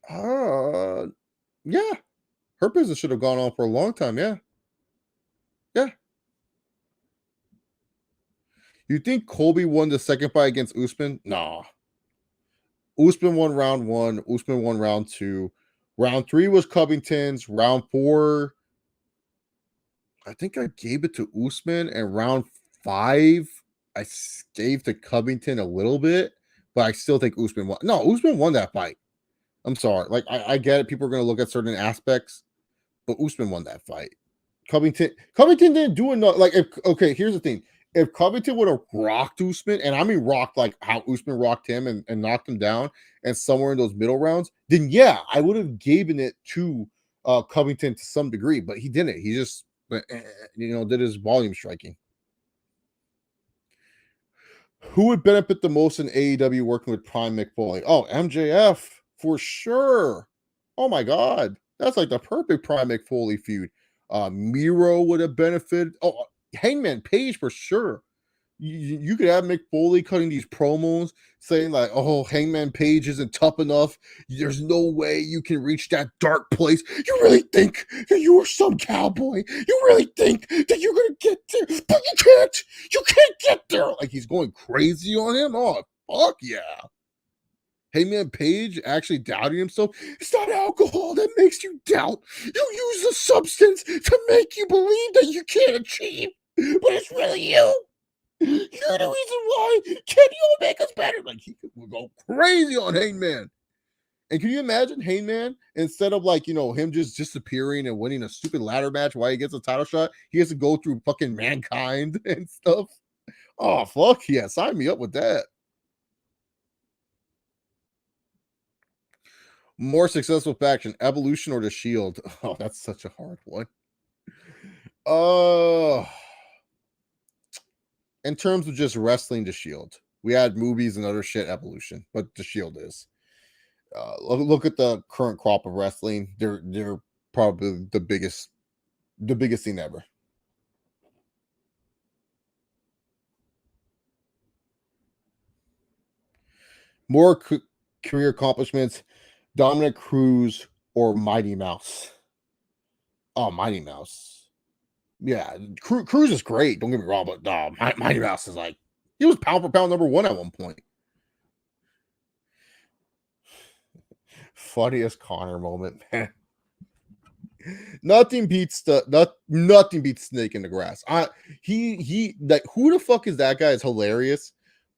Yeah. Her business should have gone on for a long time. Yeah. Yeah. You think Colby won the second fight against Usman? Nah. Usman won round one. Usman won round two. Round three was Covington's. Round four, I think I gave it to Usman. And round five, I gave to Covington a little bit, but I still think Usman won. No, Usman won that fight. I'm sorry. Like, I get it. People are going to look at certain aspects, but Usman won that fight. Covington didn't do enough. Like, here's the thing. If Covington would have rocked Usman, and I mean rocked like how Usman rocked him and knocked him down, and somewhere in those middle rounds, then yeah, I would have given it to Covington to some degree, but he didn't. He just did his volume striking. Who would benefit the most in AEW working with Prime Mick Foley? Oh, MJF for sure. Oh my God, that's like the perfect Prime Mick Foley feud. Miro would have benefited. Oh, Hangman Page for sure. You could have Mick Foley cutting these promos saying like, "Oh, Hangman Page isn't tough enough. There's no way you can reach that dark place. You really think that you are some cowboy? You really think that you're gonna get there? But you can't. You can't get there." Like he's going crazy on him. Oh, fuck yeah. Hangman Page actually doubting himself. It's not alcohol that makes you doubt. You use a substance to make you believe that you can't achieve, but it's really you. You're the reason why Kenny Omega's better. Like he would go crazy on Hangman. And can you imagine Hangman instead of like him just disappearing and winning a stupid ladder match while he gets a title shot, he has to go through fucking Mankind and stuff. Oh fuck yeah, sign me up with that. More successful faction, Evolution or the Shield? Oh, that's such a hard one. In terms of just wrestling, the Shield. We had movies and other shit, Evolution, but the Shield is. Look at the current crop of wrestling. They're probably the biggest thing ever. More career accomplishments, Dominic Cruz or Mighty Mouse? Oh, Mighty Mouse. Yeah, Cruz is great. Don't get me wrong, but Mighty Mouse is like he was pound for pound number one at one point. Funniest Connor moment, man. Nothing beats Snake in the Grass. He like who the fuck is that guy? Is hilarious,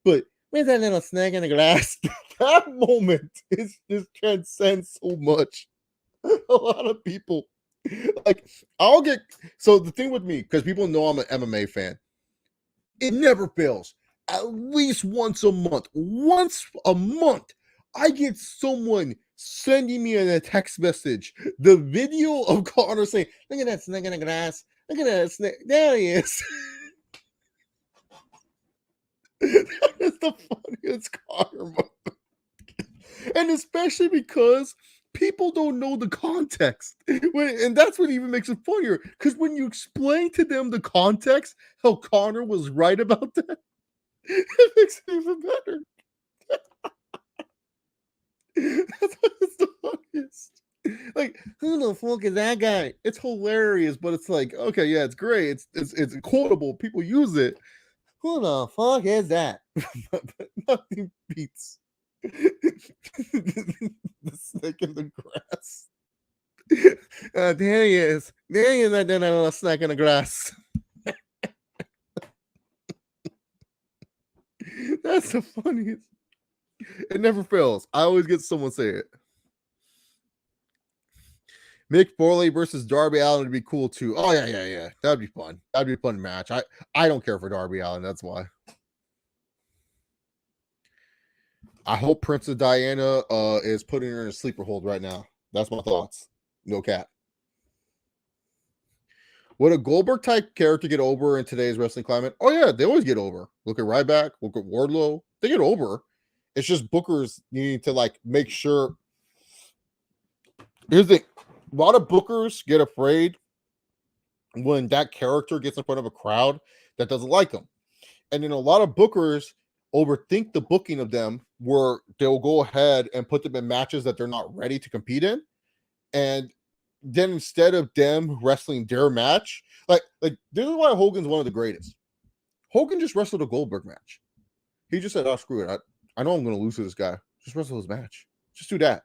but where's that little snake in the grass? That moment just transcends so much. A lot of people like so the thing with me, because people know I'm an MMA fan, it never fails. At least once a month. I get someone sending me in a text message the video of Connor saying, "Look at that snake in the grass. Look at that snake. There he is." That is the funniest Connor moment. And especially because people don't know the context. And that's what even makes it funnier. Because when you explain to them the context, how Connor was right about that, it makes it even better. That's the funniest. Like, who the fuck is that guy? It's hilarious, but it's like, okay, yeah, it's great. It's quotable. People use it. Who the fuck is that? But nothing beats the snake in the grass. There he is. There he is, that little snake in the grass. That's the funniest. It never fails. I always get someone say it. Mick Foley versus Darby Allin would be cool too. Oh yeah. That'd be fun. That'd be a fun match. I don't care for Darby Allin. That's why. I hope Princess Diana is putting her in a sleeper hold right now. That's my thoughts. No cap. Would a Goldberg type character get over in today's wrestling climate? Oh yeah, they always get over. Look at Ryback. Look at Wardlow. They get over. It's just bookers needing to like make sure. Here's the thing. A lot of bookers get afraid when that character gets in front of a crowd that doesn't like them. And then a lot of bookers overthink the booking of them where they'll go ahead and put them in matches that they're not ready to compete in. And then instead of them wrestling their match, like this is why Hogan's one of the greatest. Hogan just wrestled a Goldberg match. He just said, "Oh, screw it. I know I'm going to lose to this guy. Just wrestle his match. Just do that."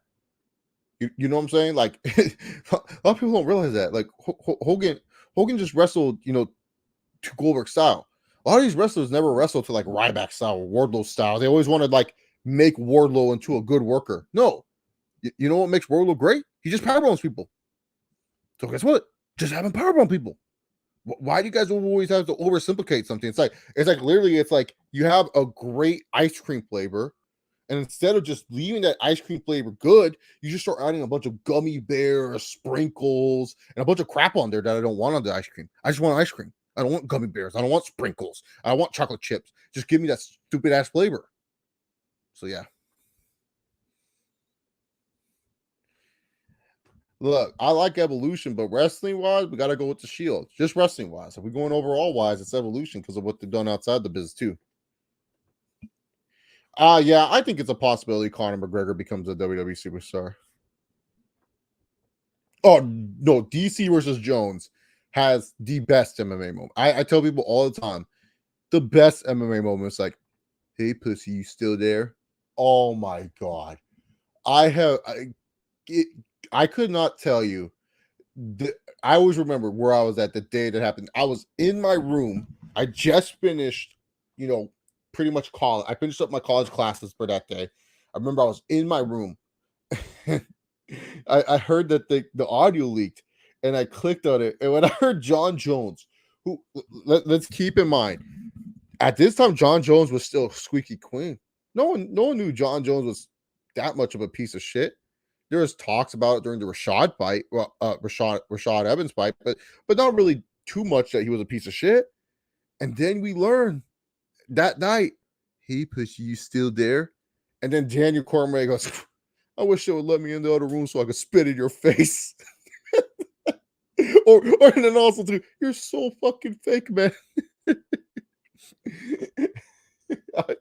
You know what I'm saying? Like a lot of people don't realize that. Like Hogan just wrestled, to Goldberg style. A lot of these wrestlers never wrestled to like Ryback style or Wardlow style. They always wanted like make Wardlow into a good worker. No, you know what makes Wardlow great? He just powerbombs people. So guess what? Just have him powerbomb people. Why do you guys always have to oversimplify something? It's like literally, it's like you have a great ice cream flavor, and instead of just leaving that ice cream flavor good, you just start adding a bunch of gummy bears, sprinkles, and a bunch of crap on there that I don't want on the ice cream. I just want ice cream. I don't want gummy bears. I don't want sprinkles. I don't want chocolate chips. Just give me that stupid ass flavor. So yeah. Look, I like Evolution, but wrestling wise, we got to go with the Shield. Just wrestling wise. If we're going overall wise, it's Evolution because of what they've done outside the business too. Yeah, I think it's a possibility Conor McGregor becomes a WWE superstar. Oh no, DC versus Jones has the best MMA moment. I tell people all the time, the best MMA moment is like, "Hey pussy, you still there?" Oh my god, I have it, I could not tell you. I always remember where I was at the day that happened. I was in my room. I just finished, pretty much college. I finished up my college classes for that day. I remember I was in my room. I heard that the audio leaked, and I clicked on it. And when I heard John Jones, who let's keep in mind, at this time, John Jones was still squeaky clean. No one knew John Jones was that much of a piece of shit. There was talks about it during the Rashad fight, well, Rashad Evans fight, but not really too much that he was a piece of shit. And then we learned that night, "Hey, pussy, you still there?" And then Daniel Cormier goes, "I wish they would let me in the other room so I could spit in your face." or and then also too, "You're so fucking fake, man." I,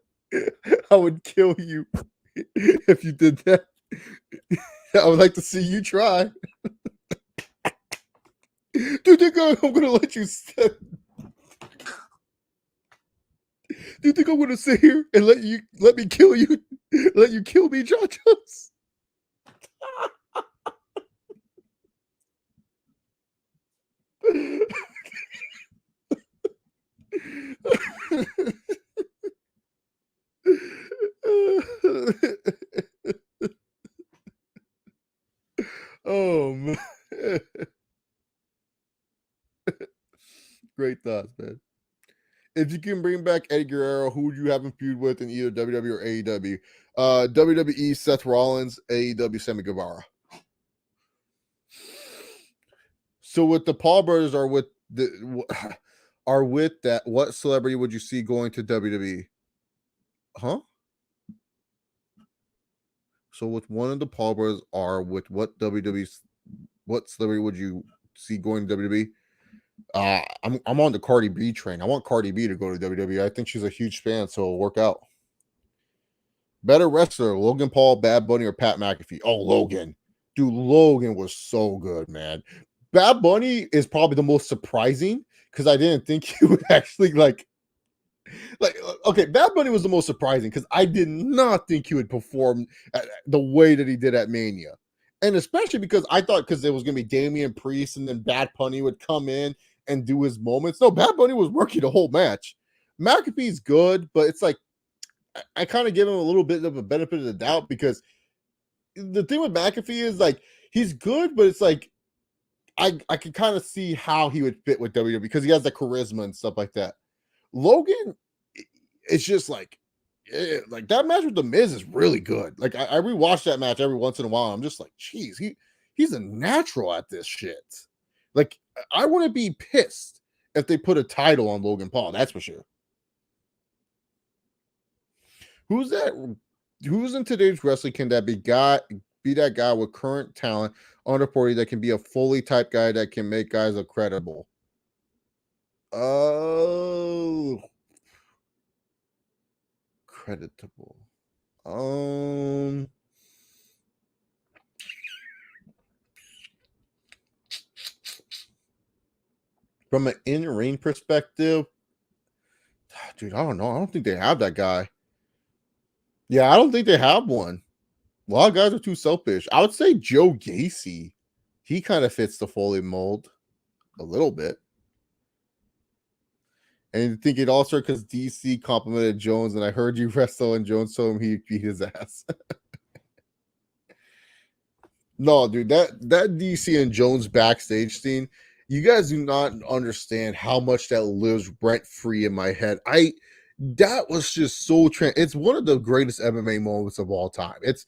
I would kill you if you did that. I would like to see you try. Do you think I'm gonna let you do you think I'm gonna sit here and let me kill you? Let you kill me, John Jones? Oh man. Great thoughts, man. If you can bring back Eddie Guerrero, who would you have him feud with in either WWE or AEW? WWE Seth Rollins, AEW Sammy Guevara. So with the Paul brothers are with that, what celebrity would you see going to WWE? Huh? So with one of the Paul brothers are with what celebrity would you see going to WWE? I'm on the Cardi B train. I want Cardi B to go to WWE. I think she's a huge fan, so it'll work out. Better wrestler, Logan Paul, Bad Bunny, or Pat McAfee? Oh, Logan. Dude, Logan was so good, man. Bad Bunny is probably the most surprising because I didn't think he would actually okay, Bad Bunny was the most surprising because I did not think he would perform the way that he did at Mania. And especially because I thought because it was gonna be Damian Priest and then Bad Bunny would come in and do his moments. No, Bad Bunny was working the whole match. McAfee's good, but it's like I kind of give him a little bit of a benefit of the doubt because the thing with McAfee is like he's good, but it's like I can kind of see how he would fit with WWE because he has the charisma and stuff like that. Logan, it's just like that match with the Miz is really good. Like I rewatch that match every once in a while. I'm just like, geez, he's a natural at this shit. Like I wouldn't be pissed if they put a title on Logan Paul. That's for sure. Who's that? Who's in today's wrestling can that be that guy with current talent under 40 that can be a fully type guy that can make guys look credible? Oh, creditable. Um, From an in-ring perspective, dude, I don't know. I don't think they have that guy. Yeah, I don't think they have one. A lot of guys are too selfish. I would say Joe Gacy. He kind of fits the Foley mold a little bit. And I think it all started because DC complimented Jones, and I heard you wrestle, and Jones told him he beat his ass. No, dude, that DC and Jones backstage scene, you guys do not understand how much that lives rent free in my head. That was just so it's one of the greatest MMA moments of all time. It's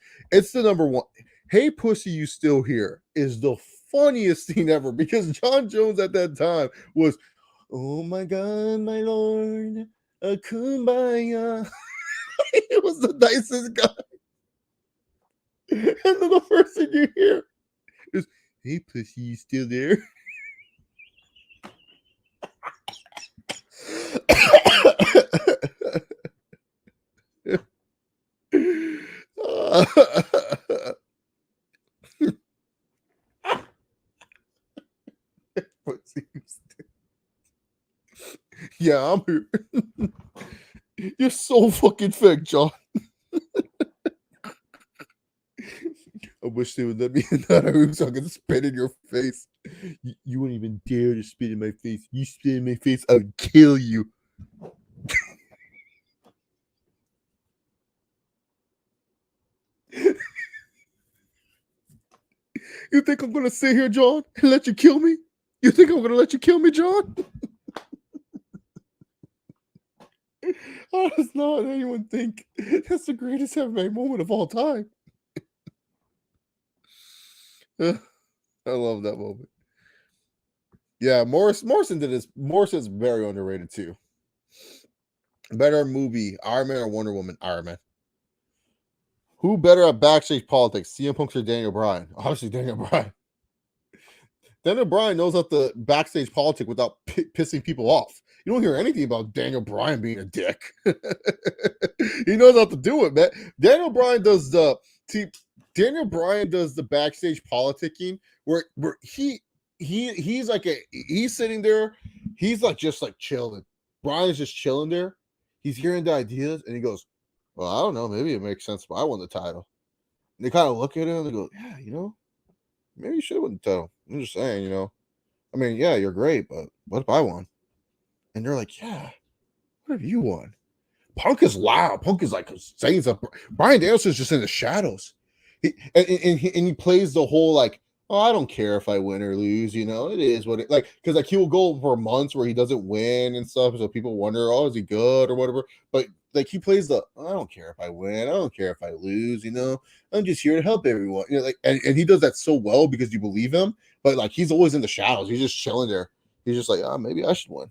the number one. Hey pussy, you still here is the funniest scene ever because John Jones at that time was, oh my god, my lord, a kumbaya. It was the nicest guy. And then the first thing you hear is, hey pussy, you still there? Yeah, I'm here. You're so fucking fake, John. I wish they would let me in that room so I could spit in your face. You wouldn't even dare to spit in my face. You spit in my face, I would kill you. You think I'm gonna sit here, John, and let you kill me? You think I'm gonna let you kill me, John? How does not anyone think that's the greatest MMA moment of all time? I love that moment. Yeah, Morrison did this. Morrison's very underrated too. Better movie, Iron Man or Wonder Woman? Iron Man. Who better at backstage politics, CM Punk or Daniel Bryan? Obviously, Daniel Bryan. Daniel Bryan knows how to backstage politic without pissing people off. You don't hear anything about Daniel Bryan being a dick. He knows how to do it, man. Daniel Bryan does the backstage politicking where he's like he's sitting there, he's like just like chilling. Bryan's just chilling there. He's hearing the ideas and he goes, well, I don't know, maybe it makes sense if I won the title. And they kind of look at him and they go, yeah, maybe you should have won the title. I'm just saying, I mean, yeah, you're great, but what if I won? And they're like, yeah, what if you won? Punk is loud. Punk is like saying stuff. Bryan Danielson's just in the shadows. He plays the whole like, oh, I don't care if I win or lose. It is what it like because like he will go for months where he doesn't win and stuff, so people wonder, oh, is he good or whatever. But like he plays the, I don't care if I win, I don't care if I lose. I'm just here to help everyone. Like and he does that so well because you believe him. But like he's always in the shadows. He's just chilling there. He's just like, maybe I should win.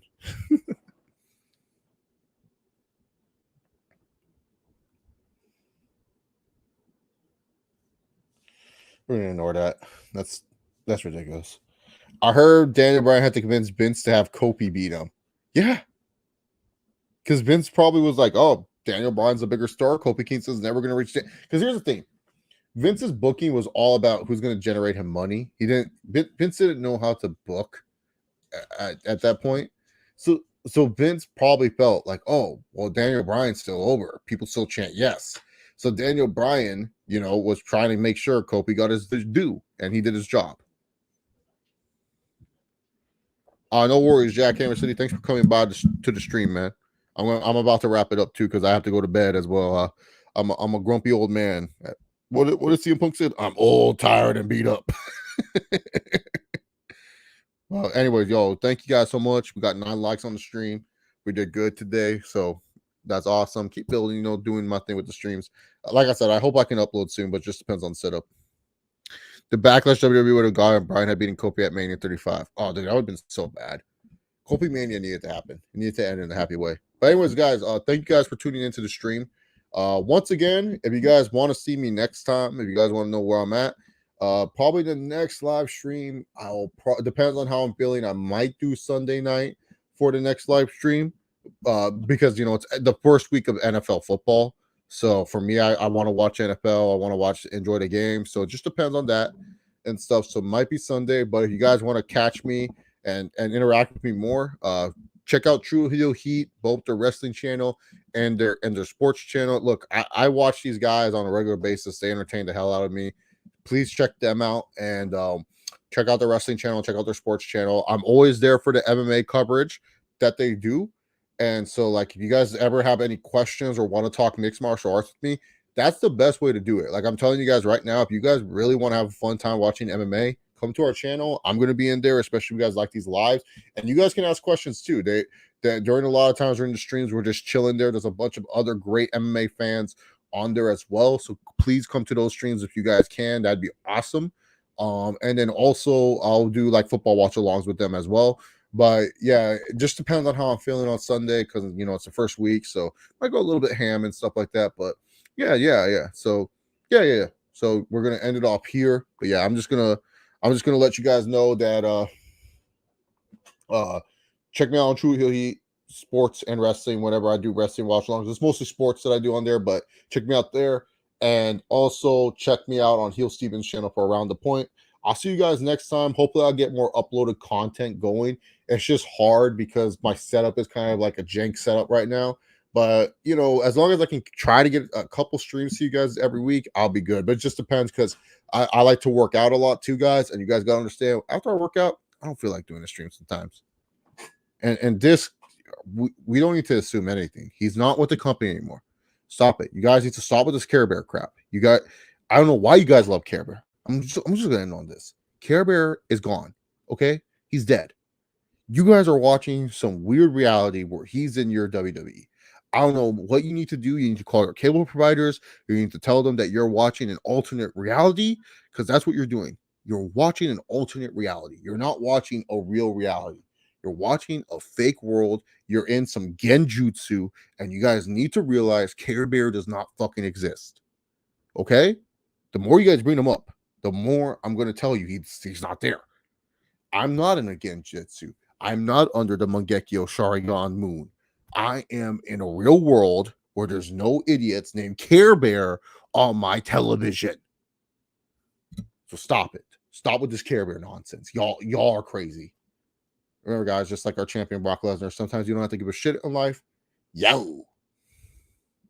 We're gonna ignore that. That's ridiculous. I heard Daniel Bryan had to convince Vince to have Kofi beat him. Yeah. Because Vince probably was like, oh, Daniel Bryan's a bigger star. Kofi Kingston's never going to reach it. Because here's the thing. Vince's booking was all about who's going to generate him money. Vince didn't know how to book at that point. So Vince probably felt like, oh, well, Daniel Bryan's still over. People still chant yes. So Daniel Bryan, was trying to make sure Kofi got his due, and he did his job. No worries, Jack Hammer City. Thanks for coming by to the stream, man. I'm about to wrap it up too because I have to go to bed as well. I'm a grumpy old man. What did CM Punk said? I'm old, tired, and beat up. Well, anyways, yo, thank you guys so much. We got 9 likes on the stream. We did good today, so that's awesome. Keep building, doing my thing with the streams. Like I said, I hope I can upload soon, but it just depends on setup. The Backlash WWE would have gone Bryan had beaten Kofi at Mania 35. Oh, dude, that would have been so bad. Kofi Mania needed to happen. It needed to end in a happy way. But anyways, guys, thank you guys for tuning into the stream. Once again, if you guys want to see me next time, if you guys want to know where I'm at, probably the next live stream, depends on how I'm feeling. I might do Sunday night for the next live stream because, it's the first week of NFL football. So for me, I want to watch NFL. I want to enjoy the game. So it just depends on that and stuff. So it might be Sunday, but if you guys want to catch me and interact with me more, check out True Heel Heat, both their wrestling channel and their sports channel. Look, I watch these guys on a regular basis. They entertain the hell out of me. Please check them out and check out the wrestling channel, check out their sports channel. I'm always there for the MMA coverage that they do. And so, like, if you guys ever have any questions or want to talk mixed martial arts with me, that's the best way to do it. Like, I'm telling you guys right now, if you guys really want to have a fun time watching MMA, come to our channel. I'm going to be in there, especially if you guys like these lives. And you guys can ask questions too. That during a lot of times during the streams, we're just chilling there. There's a bunch of other great MMA fans on there as well. So please come to those streams if you guys can. That'd be awesome. And then also I'll do like football watch alongs with them as well. But yeah, it just depends on how I'm feeling on Sunday because it's the first week, so I go a little bit ham and stuff like that. But yeah. So yeah. So we're gonna end it off here. But yeah, I'm just gonna let you guys know that check me out on True Heel Heat, sports and wrestling. Whenever I do wrestling watch alongs, it's mostly sports that I do on there, but check me out there. And also check me out on Heel Stevens channel for Around the Point. I'll see you guys next time. Hopefully I'll get more uploaded content going. It's just hard because my setup is kind of like a jank setup right now. But as long as I can try to get a couple streams to you guys every week, I'll be good. But it just depends because I like to work out a lot too, guys. And you guys gotta understand, after I work out, I don't feel like doing a stream sometimes. And this, we don't need to assume anything. He's not with the company anymore. Stop it. You guys need to stop with this Care Bear crap. I don't know why you guys love Care Bear. I'm just gonna end on this. Care Bear is gone. Okay, he's dead. You guys are watching some weird reality where he's in your WWE. I don't know what you need to do. You need to call your cable providers. You need to tell them that you're watching an alternate reality because that's what you're doing. You're watching an alternate reality. You're not watching a real reality. You're watching a fake world. You're in some genjutsu, and you guys need to realize Care Bear does not fucking exist. Okay? The more you guys bring him up, the more I'm going to tell you he's not there. I'm not in a genjutsu. I'm not under the Mangekyo Sharingan moon. I am in a real world where there's no idiots named Care Bear on my television. So stop it. Stop with this Care Bear nonsense. Y'all are crazy. Remember, guys, just like our champion Brock Lesnar, sometimes you don't have to give a shit in life. Yo.